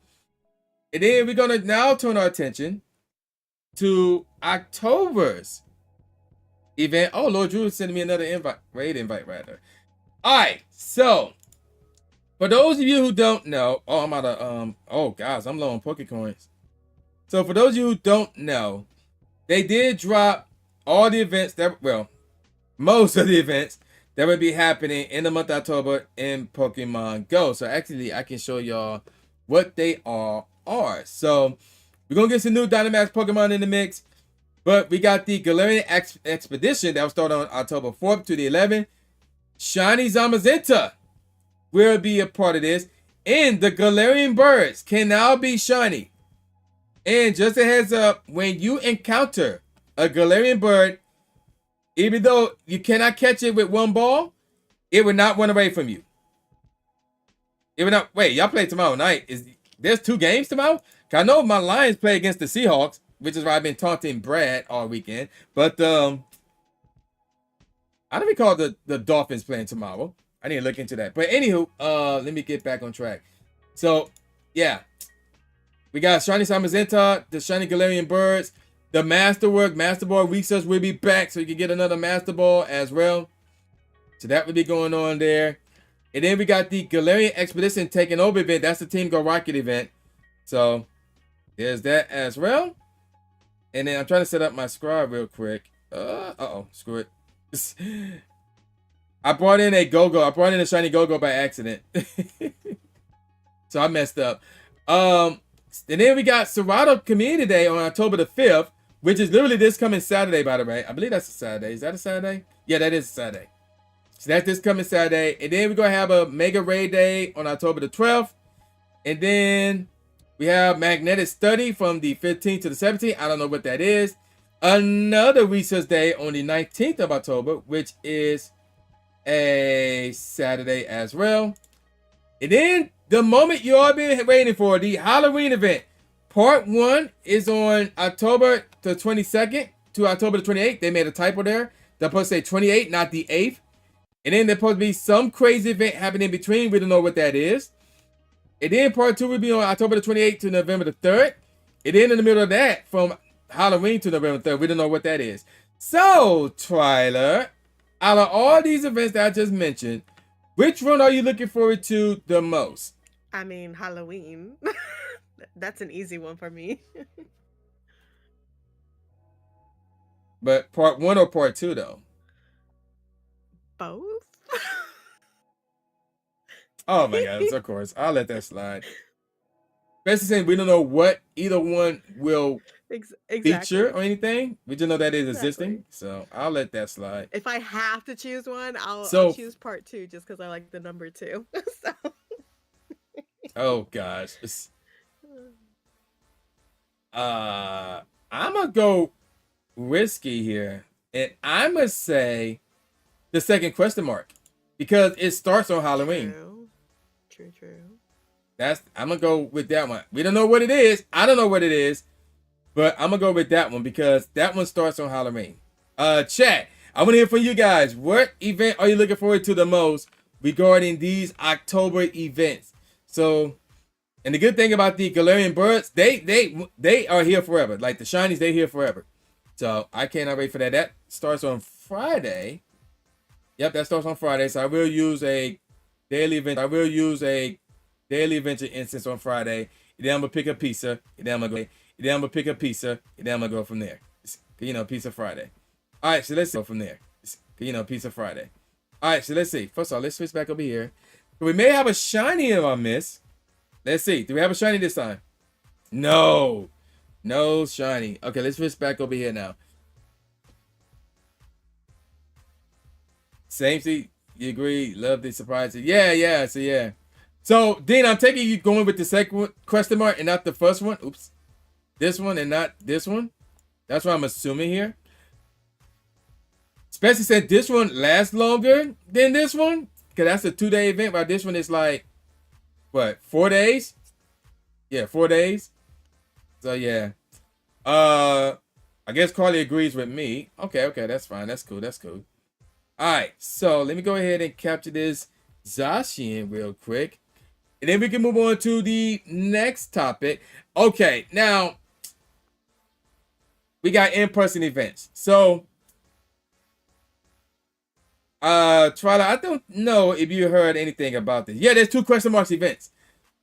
And then we're going to now turn our attention to October's event. Oh, Lord Drew sending me another invite. Raid invite, rather. All right, so for those of you who don't know, oh, I'm out of, oh, guys, I'm low on Pokecoins. So for those of you who don't know, they did drop all the events that, well, most of the events that would be happening in the month of October in Pokemon Go. So actually, I can show y'all what they all are. So we're going to get some new Dynamax Pokemon in the mix. But we got the Galarian Expedition that will start on October 4th to the 11th. Shiny Zamazenta will be a part of this. And the Galarian birds can now be shiny. And just a heads up, when you encounter a Galarian bird, even though you cannot catch it with one ball, it will not run away from you. It will not. Wait, y'all play tomorrow night. There's 2 games tomorrow? I know my Lions play against the Seahawks, which is why I've been taunting Brad all weekend. But I don't recall the Dolphins playing tomorrow. I need to look into that. But anywho, let me get back on track. So, yeah. We got Shiny Zamazenta, the Shiny Galarian Birds, the Master Ball Research will be back, so you can get another Master Ball as well. So that will be going on there. And then we got the Galarian Expedition Taking Over event. That's the Team Go Rocket event. So there's that as well. And then I'm trying to set up my scribe real quick. Screw it. I brought in a Go-Go. I brought in a Shiny Go-Go by accident. So I messed up. And then we got Serato Community Day on October the 5th, which is literally this coming Saturday, by the way. I believe that's a Saturday. Is that a Saturday? Yeah, that is a Saturday. So that's this coming Saturday. And then we're going to have a Mega Raid Day on October the 12th. And then we have Magnetic Study from the 15th to the 17th. I don't know what that is. Another Research Day on the 19th of October, which is a Saturday as well. And then the moment you all been waiting for, the Halloween event. Part 1 is on October the 22nd to October the 28th. They made a typo there. They're supposed to say 28, not the 8th. And then there's supposed to be some crazy event happening in between. We don't know what that is. And then part 2 will be on October the 28th to November the 3rd. And then in the middle of that, from Halloween to November 3rd, we don't know what that is. So, Twiler, out of all these events that I just mentioned, which one are you looking forward to the most? I mean, Halloween. That's an easy one for me. But part 1 or part 2, though? Both? Oh my gosh, of course. I'll let that slide. Especially saying we don't know what either one will feature or anything. We just know that it's existing. So I'll let that slide. If I have to choose one, I'll choose part 2 just because I like the number 2. So. Oh gosh. I'm gonna go risky here. And I'm gonna say the second question mark. Because it starts on Halloween. True. I'm gonna go with that one. We don't know what it is. I don't know what it is, but I'm gonna go with that one because that one starts on Halloween. Chat, I want to hear from you guys. What event are you looking forward to the most regarding these October events? So, and the good thing about the Galarian birds, they are here forever. Like the shinies, they're here forever. So I cannot wait for that. That starts on Friday. Yep, that starts on Friday. So I will use a daily event. I will use a daily adventure instance on Friday. Then I'm gonna pick up pizza. Then I'm gonna pick up pizza. Then I'm gonna go from there. You know, Pizza Friday. All right, so let's go from there. You know, Pizza Friday. All right, so let's see. First of all, let's switch back over here. We may have a shiny in our midst. Let's see. Do we have a shiny this time? No shiny. Okay, let's switch back over here now. Same thing. You agree? Love the surprises. Yeah. So, Dean, I'm taking you going with the second question mark and not the first one. Oops. This one and not this one. That's what I'm assuming here. Especially since this one lasts longer than this one. Because that's a 2-day event, while this one is like, what, 4 days? Yeah, 4 days. So, yeah. I guess Carly agrees with me. Okay, that's fine. That's cool. All right, so let me go ahead and capture this Zacian real quick. And then we can move on to the next topic. Okay, now we got in-person events. So, Twyla, I don't know if you heard anything about this. Yeah, there's 2 question marks events.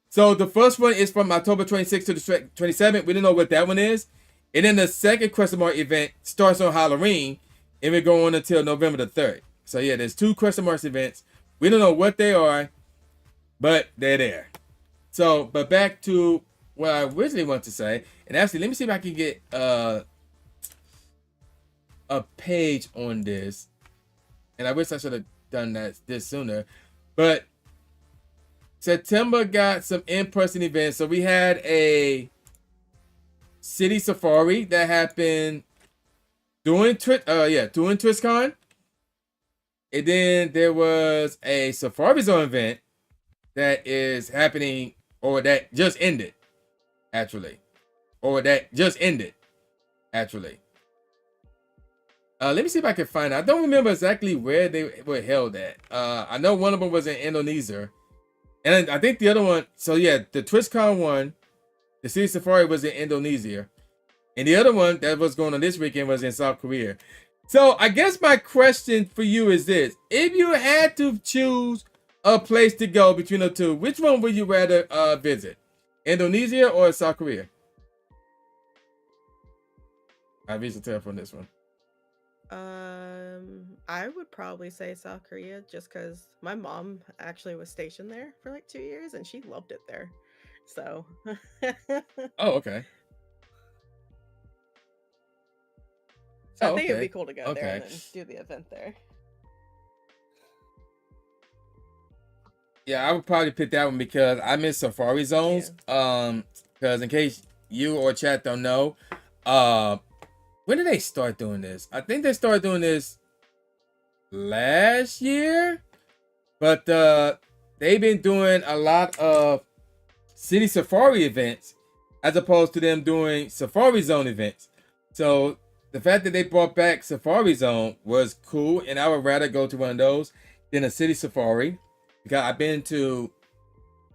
So the first one is from October 26th to the 27th. We don't know what that one is. And then the second question mark event starts on Halloween. And we go on until November the 3rd. So yeah, there's 2 question marks events. We don't know what they are, but they're there. So, but back to what I originally wanted to say. And actually, let me see if I can get a page on this. And I wish I should have done this sooner. But September got some in-person events. So we had a city safari that happened during Twitchcon. And then there was a Safari Zone event that is happening, or that just ended, actually. Let me see if I can find out. I don't remember exactly where they were held at. I know one of them was in Indonesia. And I think the other one, so yeah, the TwitchCon one, the City Safari was in Indonesia. And the other one that was going on this weekend was in South Korea. So I guess my question for you is this. If you had to choose a place to go between the two, which one would you rather visit? Indonesia or South Korea? I need to tell from this one. I would probably say South Korea just because my mom actually was stationed there for like 2 years and she loved it there. So. Oh, okay. So I think it'd be cool to go there and then do the event there. Yeah, I would probably pick that one because I miss Safari Zones. Yeah. Because in case you or chat don't know, when did they start doing this? I think they started doing this last year, but they've been doing a lot of city safari events as opposed to them doing Safari Zone events. So the fact that they brought back Safari Zone was cool, and I would rather go to one of those than a city safari because I've been to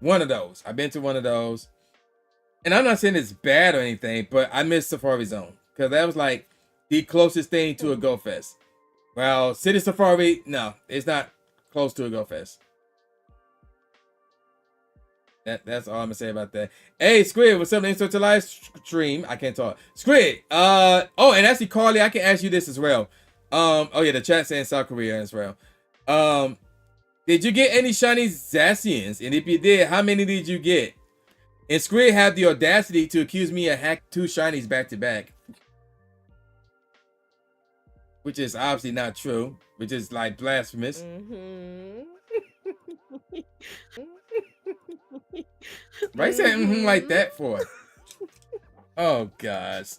one of those. And I'm not saying it's bad or anything, but I miss Safari Zone because that was like the closest thing to a Go Fest. Well, City Safari, no, it's not close to a Go Fest. That's all I'm gonna say about that. Hey, Squid, what's up? Thanks to live stream. I can't talk. Squid. Oh, and actually, Carly, I can ask you this as well. Oh yeah, the chat saying South Korea as well. Did you get any shiny Zacians? And if you did, how many did you get? And Squid had the audacity to accuse me of hack 2 shinies back to back. Which is obviously not true. Which is like blasphemous. Right saying like that for? Oh gosh.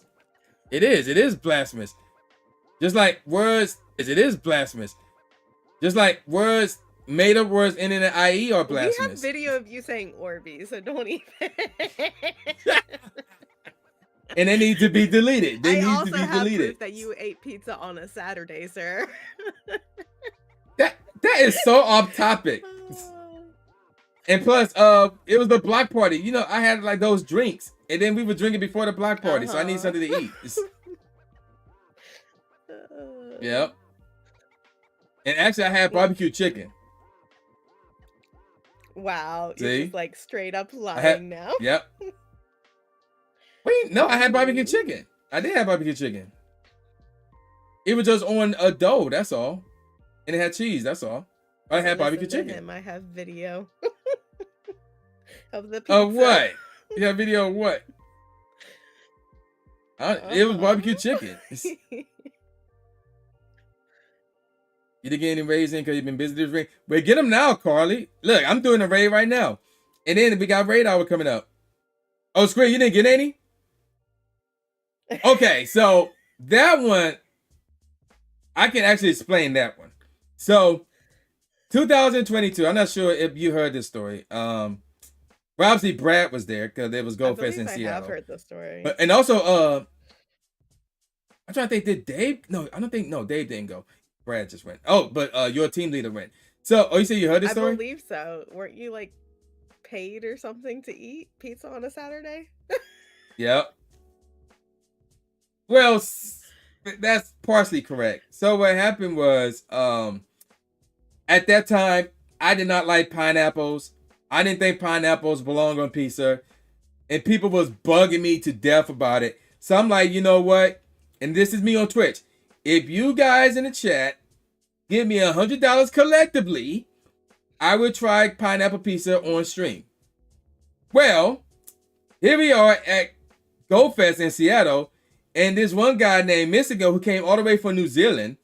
It is blasphemous. Just like words, it is blasphemous. Just like words, made up words ending in IE are blasphemous. We have video of you saying Orby, so don't even. And they need to be deleted. They I need also to be have deleted. proof that you ate pizza on a Saturday, sir. That is so off topic. And plus, it was the block party. You know, I had like those drinks, and then we were drinking before the block party, so I need something to eat. Yep. And actually, I had barbecue chicken. Wow, See? you're just like straight up lying now. Yep. Wait, no, I had barbecue chicken. I did have barbecue chicken. It was just on a dough, that's all. And it had cheese, that's all. I had barbecue chicken. I have video of the pizza. Of what? You have video of what? It was barbecue chicken. You didn't get any raids in because you've been busy this raid. But get them now, Carly. Look, I'm doing a raid right now. And then we got raid hour coming up. Oh, Square, you didn't get any? Okay, so that one, I can actually explain that one. So, 2022, I'm not sure if you heard this story. Well, obviously Brad was there because there was Go Fest in Seattle. I have heard the story. But, and also, I'm trying to think, did Dave? No, I don't think, no, Dave didn't go. Brad just went. Oh, but your team leader went. So, you said you heard this story? I believe so. Weren't you like paid or something to eat pizza on a Saturday? Yep. Well, that's partially correct. So what happened was, at that time, I did not like pineapples. I didn't think pineapples belong on pizza. And people was bugging me to death about it. So I'm like, you know what? And this is me on Twitch. If you guys in the chat give me $100 collectively, I would try pineapple pizza on stream. Well, here we are at Go Fest in Seattle. And this one guy named Mystico who came all the way from New Zealand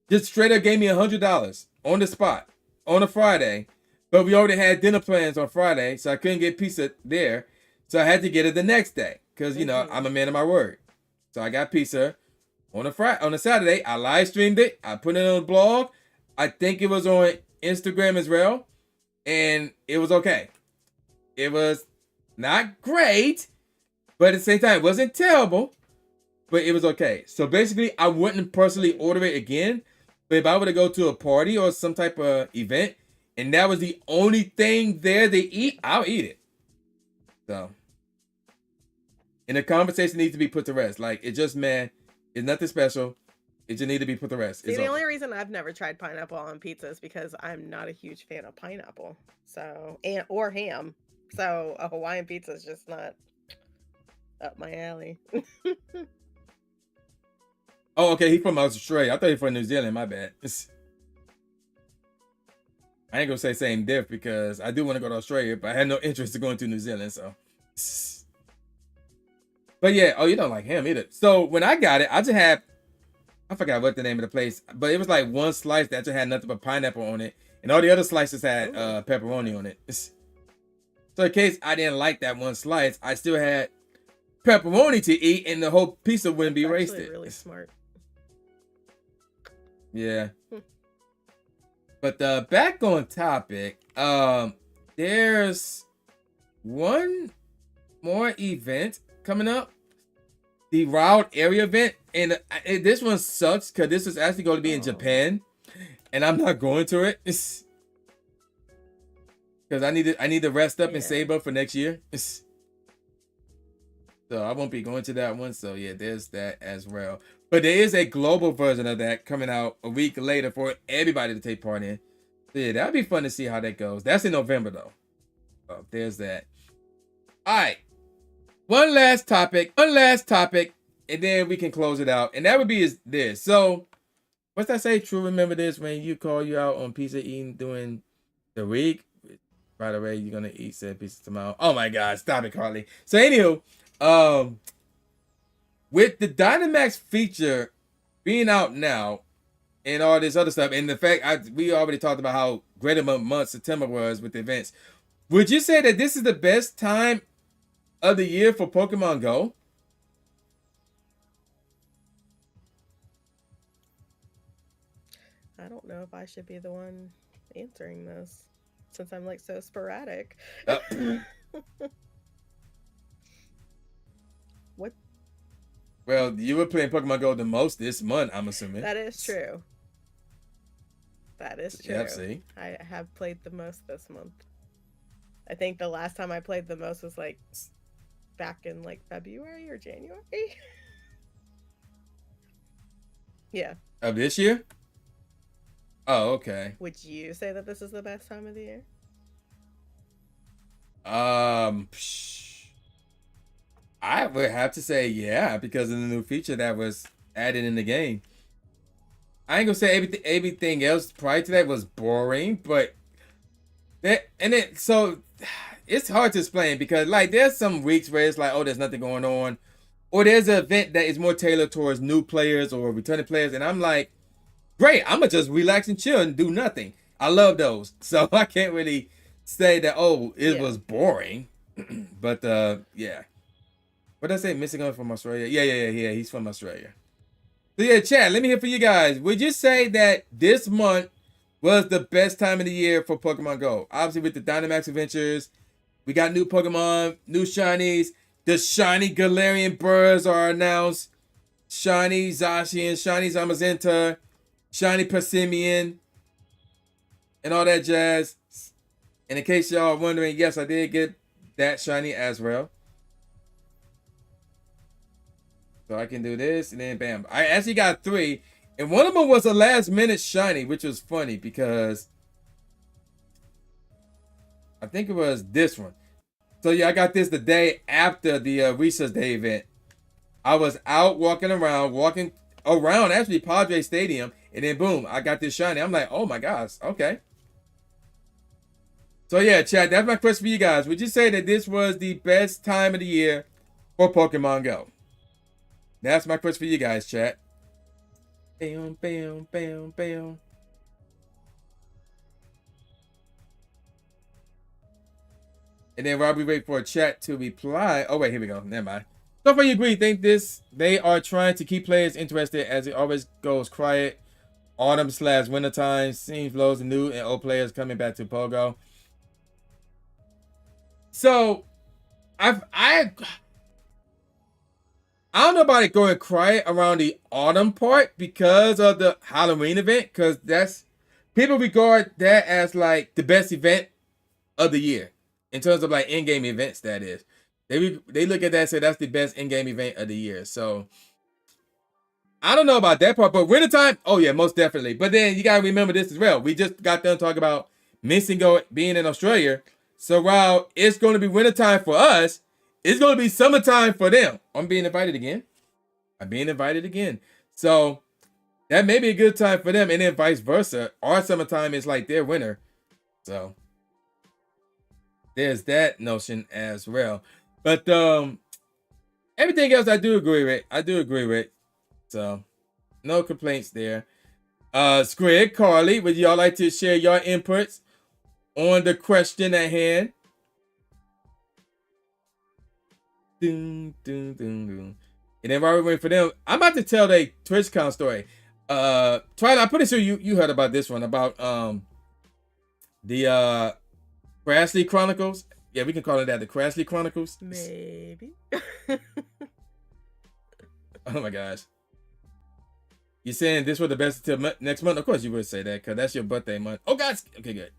just straight up gave me $100 on the spot on a Friday. But we already had dinner plans on Friday, so I couldn't get pizza there. So I had to get it the next day because, you know, I'm a man of my word. So I got pizza on a Saturday. I live streamed it. I put it on the blog. I think it was on Instagram as well. And it was okay. It was not great, but at the same time, it wasn't terrible. But it was okay. So basically, I wouldn't personally order it again. But if I were to go to a party or some type of event, and that was the only thing there to eat, I'll eat it. So, and the conversation needs to be put to rest. Like, it just, man, it's nothing special. It just needs to be put to rest. See, the only reason I've never tried pineapple on pizza is because I'm not a huge fan of pineapple. So, or ham. So, a Hawaiian pizza is just not up my alley. Oh, okay. He's from Australia. I thought he was from New Zealand. My bad. I ain't gonna say same diff because I do want to go to Australia, but I had no interest in going to New Zealand. So, but yeah. Oh, you don't like him either. So when I got it, I just had, I forgot what the name of the place, but it was like one slice that just had nothing but pineapple on it, and all the other slices had pepperoni on it. So in case I didn't like that one slice, I still had pepperoni to eat, and the whole pizza wouldn't be wasted. Really smart. Yeah. But back on topic, there's one more event coming up, the Wild Area event, and this one sucks because this is actually going to be in Japan, and I'm not going to it because I need to rest up and save up for next year. So I won't be going to that one. So yeah, there's that as well. But there is a global version of that coming out a week later for everybody to take part in. So yeah, that'd be fun to see how that goes. That's in November though. So there's that. All right. One last topic, and then we can close it out. And that would be this. So What's that say? True, remember this when you call you out on pizza eating during the week. By the way, you're gonna eat said pizza tomorrow. Oh my God, stop it, Carly. So anywho, with the Dynamax feature being out now and all this other stuff, and the fact we already talked about how great of a month September was with the events. Would you say that this is the best time of the year for Pokemon Go? I don't know if I should be the one answering this since I'm like so sporadic. What? Well, you were playing Pokemon Go the most this month, I'm assuming. That is true. That is true. Yep, see? I have played the most this month. I think the last time I played the most was like back in like February or January. Yeah. Of this year? Oh, okay. Would you say that this is the best time of the year? I would have to say yeah, because of the new feature that was added in the game. I ain't gonna say everything else prior to that was boring, but so it's hard to explain because like there's some weeks where it's like, oh, there's nothing going on, or there's an event that is more tailored towards new players or returning players, and I'm like, great, I'm gonna just relax and chill and do nothing. I love those, so I can't really say that it was boring, but yeah. What did I say? Missing on from Australia? Yeah. He's from Australia. So yeah, chat. Let me hear from you guys. Would you say that this month was the best time of the year for Pokemon Go? Obviously, with the Dynamax Adventures, we got new Pokemon, new shinies. The shiny Galarian birds are announced. Shiny Zacian, shiny Zamazenta, shiny Persimmon, and all that jazz. And in case y'all are wondering, yes, I did get that shiny as well. So I can do this, and then bam. I actually got 3. And one of them was a last minute shiny, which was funny because I think it was this one. So yeah, I got this the day after the Research Day event. I was out walking around actually Padre Stadium, and then boom, I got this shiny. I'm like, oh my gosh, okay. So yeah, chat, that's my question for you guys. Would you say that this was the best time of the year for Pokemon Go? That's my question for you guys, chat. Bam, bam, bam, bam. And then while we wait for a chat to reply. Oh, wait, here we go. Never mind. So far, you agree? Think they are trying to keep players interested as it always goes quiet. Autumn/winter time seems loads of new and old players coming back to Pogo. So, I don't know about it going quiet around the autumn part because of the Halloween event, because people regard that as like the best event of the year in terms of like in-game events. That is, they look at that and say that's the best in-game event of the year. So I don't know about that part, but wintertime, oh yeah, most definitely. But then you gotta remember this as well. We just got done talking about Missingo being in Australia. So while it's going to be wintertime for us, it's going to be summertime for them. I'm being invited again. So that may be a good time for them, and then vice versa. Our summertime is like their winter. So there's that notion as well. But everything else I do agree with. So no complaints there. Squid, Carly, would y'all like to share your inputs on the question at hand? Dun, dun, dun, dun. And then while we're waiting for them, I'm about to tell the TwitchCon story. Twilight, I'm pretty sure you heard about this one, about the Crashly Chronicles. Yeah, we can call it that, the Crashly Chronicles. Maybe. Oh my gosh. You saying this was the best until next month? Of course you would say that, because that's your birthday month. Oh gosh. Okay, good.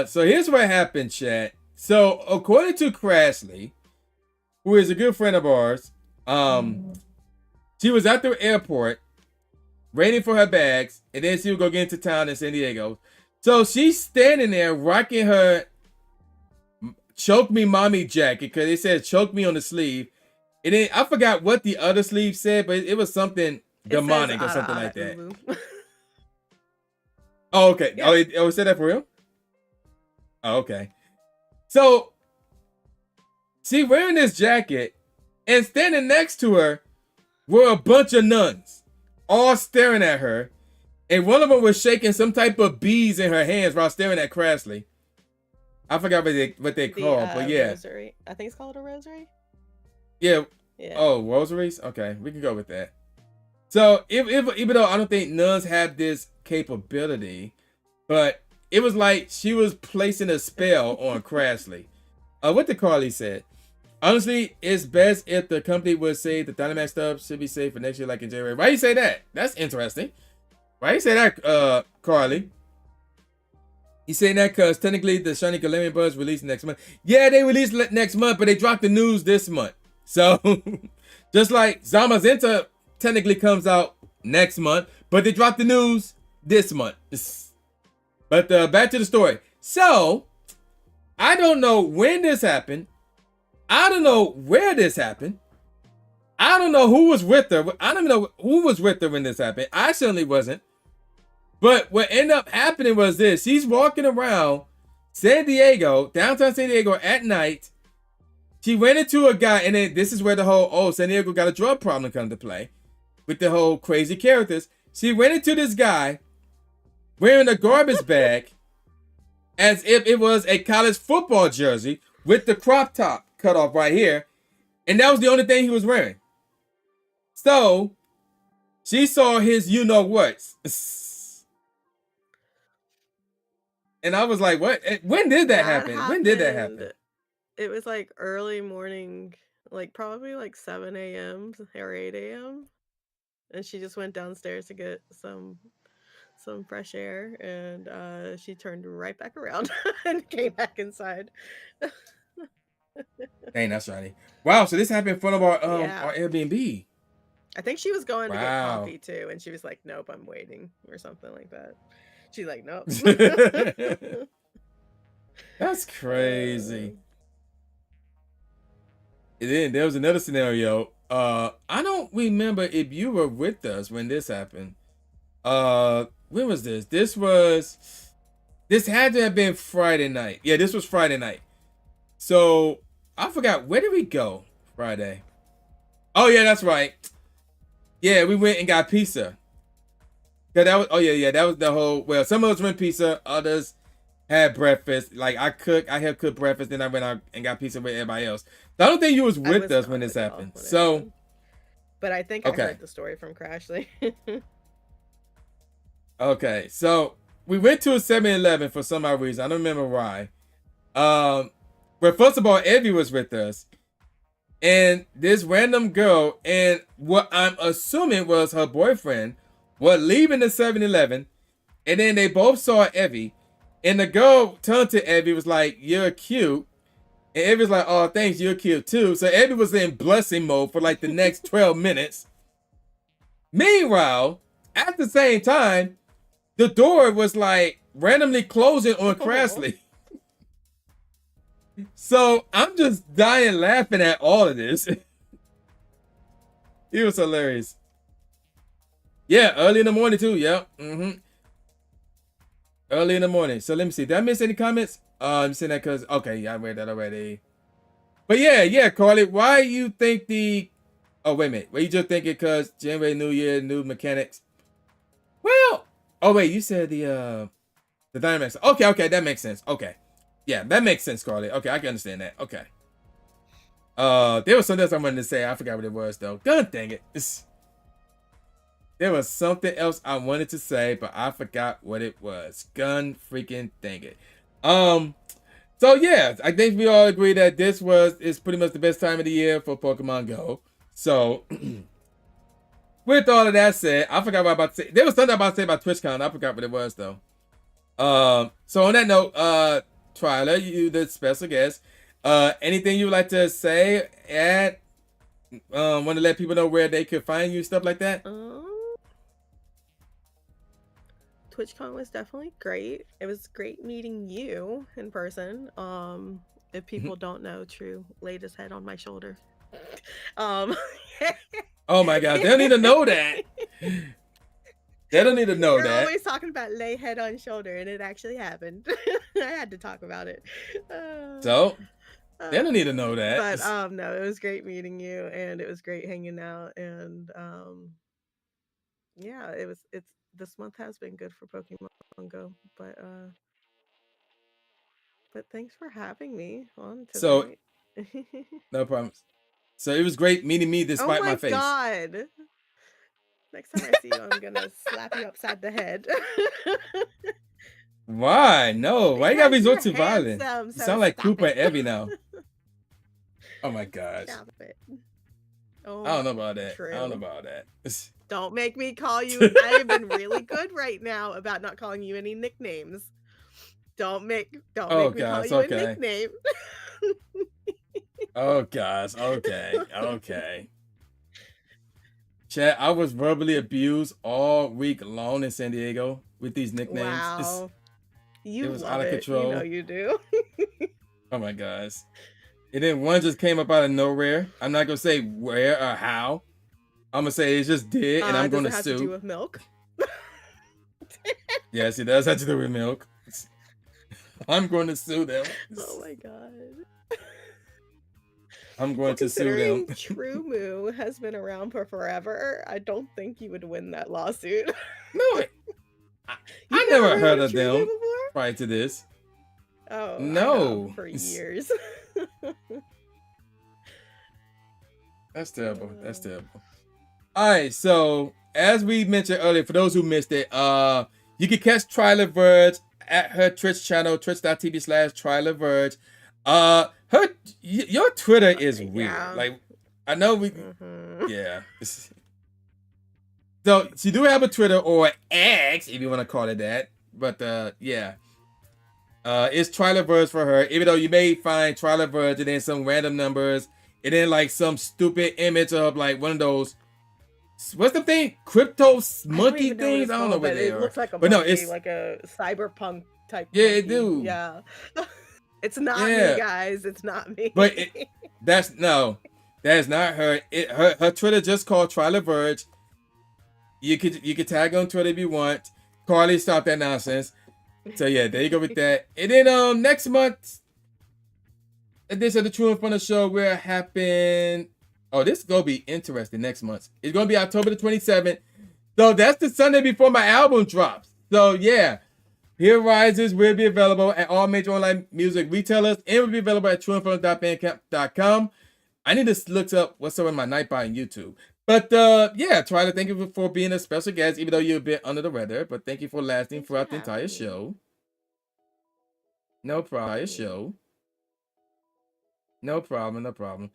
So here's what happened, chat. So according to Crashly, who is a good friend of ours, she was at the airport waiting for her bags, and then she would go get into town in San Diego. So she's standing there rocking her Choke Me Mommy jacket, because it says choke me on the sleeve. And then I forgot what the other sleeve said, but it was something demonic or something like that. Ulu. Oh, okay. Yeah. Oh, it said that for real? Oh, okay. So she wearing this jacket, and standing next to her were a bunch of nuns, all staring at her. And one of them was shaking some type of beads in her hands while staring at Crashly. I forgot what they called, but yeah. Rosary. I think it's called a rosary. Yeah. Yeah. Oh, rosaries? Okay, we can go with that. So, even though I don't think nuns have this capability, but it was like she was placing a spell on Crashly. What did Carly said? Honestly, it's best if the company would say the Dynamax stuff should be safe for next year, like in January. Why you say that? That's interesting. Why you say that, Carly? You saying that because technically the Shiny Galarian Buzz released next month. Yeah, they released next month, but they dropped the news this month. So, just like Zamazenta technically comes out next month, but they dropped the news this month. But back to the story. So, I don't know when this happened. I don't know where this happened. I don't know who was with her. I don't even know who was with her when this happened. I certainly wasn't. But what ended up happening was this. She's walking around San Diego, downtown San Diego at night. She ran into a guy, and then this is where the whole, San Diego got a drug problem come to play with the whole crazy characters. She ran into this guy wearing a garbage bag as if it was a college football jersey with the crop top cut off right here. And that was the only thing he was wearing. So, she saw his you-know-what. And I was like, what? When did that happen? When did that happen? It was like early morning, like probably like 7 a.m. or 8 a.m. And she just went downstairs to get some fresh air, and she turned right back around and came back inside. Dang, that's shiny. Wow, so this happened in front of our Yeah. our Airbnb. I think she was going to get Wow. coffee too, and she was like, "Nope, I'm waiting," or something like that. She's like, "Nope." That's crazy. And then there was another scenario. I don't remember if you were with us when this happened. When was this? This had to have been Friday night. Yeah, this was Friday night. So I forgot, where did we go Friday? Oh yeah, that's right. Yeah, we went and got pizza. Yeah, that was the whole. Well, some of us went pizza, others had breakfast. Like I had cooked breakfast, then I went out and got pizza with everybody else. So I don't think you was with us when this happened. So, but I think I heard the story from Crashly. Okay, so we went to a 7-Eleven for some odd reason. I don't remember why. But first of all, Evie was with us. And this random girl, and what I'm assuming was her boyfriend, were leaving the 7-Eleven. And then they both saw Evie. And the girl turned to Evie, was like, "You're cute." And Evie was like, "Oh, thanks, you're cute too." So Evie was in blessing mode for like the next 12 minutes. Meanwhile, at the same time, the door was like randomly closing on Crashly. So I'm just dying laughing at all of this. It was hilarious. Yeah, early in the morning too. Yep. Early in the morning. So let me see. Did I miss any comments? I'm saying that because, okay, yeah, I read that already. But yeah, Carly, why you think oh, wait a minute. Wait, you just think it because January, New Year, new mechanics? Well, oh wait, you said the Dynamax. Okay, that makes sense. Okay. Yeah, that makes sense, Carly. Okay, I can understand that. Okay. There was something else I wanted to say. I forgot what it was though. God dang it. There was something else I wanted to say, but I forgot what it was. Gun freaking dang it. So yeah, I think we all agree that this is pretty much the best time of the year for Pokemon Go. So with all of that said, I forgot what I was about to say. There was something I was about to say about TwitchCon. I forgot what it was though. So on that note, Twyla, you the special guest. Anything you would like to say? Want to let people know where they could find you, stuff like that? TwitchCon was definitely great. It was great meeting you in person. If people don't know, Tru laid his head on my shoulder. Oh my God, they don't need to know that. They don't need to know You're that. always talking about lay head on shoulder, and it actually happened. I had to talk about it. So they don't need to know that. But no, it was great meeting you, and it was great hanging out, and yeah, it's this month has been good for Pokemon Go, but thanks for having me on tonight. So no problem. So it was great meeting me despite my face. Oh my god. Next time I see you, I'm gonna slap you upside the head. Why? No. Why you gotta Because resort to you're violence? handsome, You so sound like stop Cooper it. Evie now. Oh my gosh. Stop it. Oh, I don't know about that. true. I don't know about that. Don't make me call you. I have been really good right now about not calling you any nicknames. Don't make me call you a nickname. Oh gosh. Okay. Okay. Chat, I was verbally abused all week long in San Diego with these nicknames. Wow. It was love out of control. You know you do. Oh my gosh. And then one just came up out of nowhere. I'm not gonna say where or how. I'm gonna say it just did, and I'm gonna does it have sue. to do with milk? Yes, it does have to do with milk. I'm going to sue them. Oh my god. I'm going to sue them. Tru Moo has been around for forever. I don't think you would win that lawsuit. No, I never heard of them prior to this. Oh no, for years. That's terrible. That's terrible. All right, so as we mentioned earlier, for those who missed it, you can catch TwilaVerge at her Twitch channel, twitch.tv/TwilaVerge. Your Twitter is weird. Yeah. Like, I know we, yeah. So she do have a Twitter, or X, if you want to call it that. But yeah, it's TwilaVerge for her. Even though you may find TwilaVerge and then some random numbers, and then like some stupid image of like one of those. What's the thing? Crypto monkey things? I don't know what they are. It looks like a but monkey, no, it's like a cyberpunk type. Yeah, monkey. it do. Yeah. It's not me, guys. It's not me. But that's not her. Her Twitter just called TwilaVerge. You could tag her on Twitter if you want. Carly, stop that nonsense. So yeah, there you go with that. And then next month, edition of the Tru Inferno Show will happen. Oh, this is gonna be interesting next month. It's gonna be October the 27th. So that's the Sunday before my album drops. So yeah. Here Rises will be available at all major online music retailers and will be available at trueinferno.bandcamp.com. I need to look up what's up with my Nightbot on YouTube. But yeah, Twyla, thank you for being a special guest, even though you're a bit under the weather. But thank you for lasting throughout the entire show. No problem. No problem.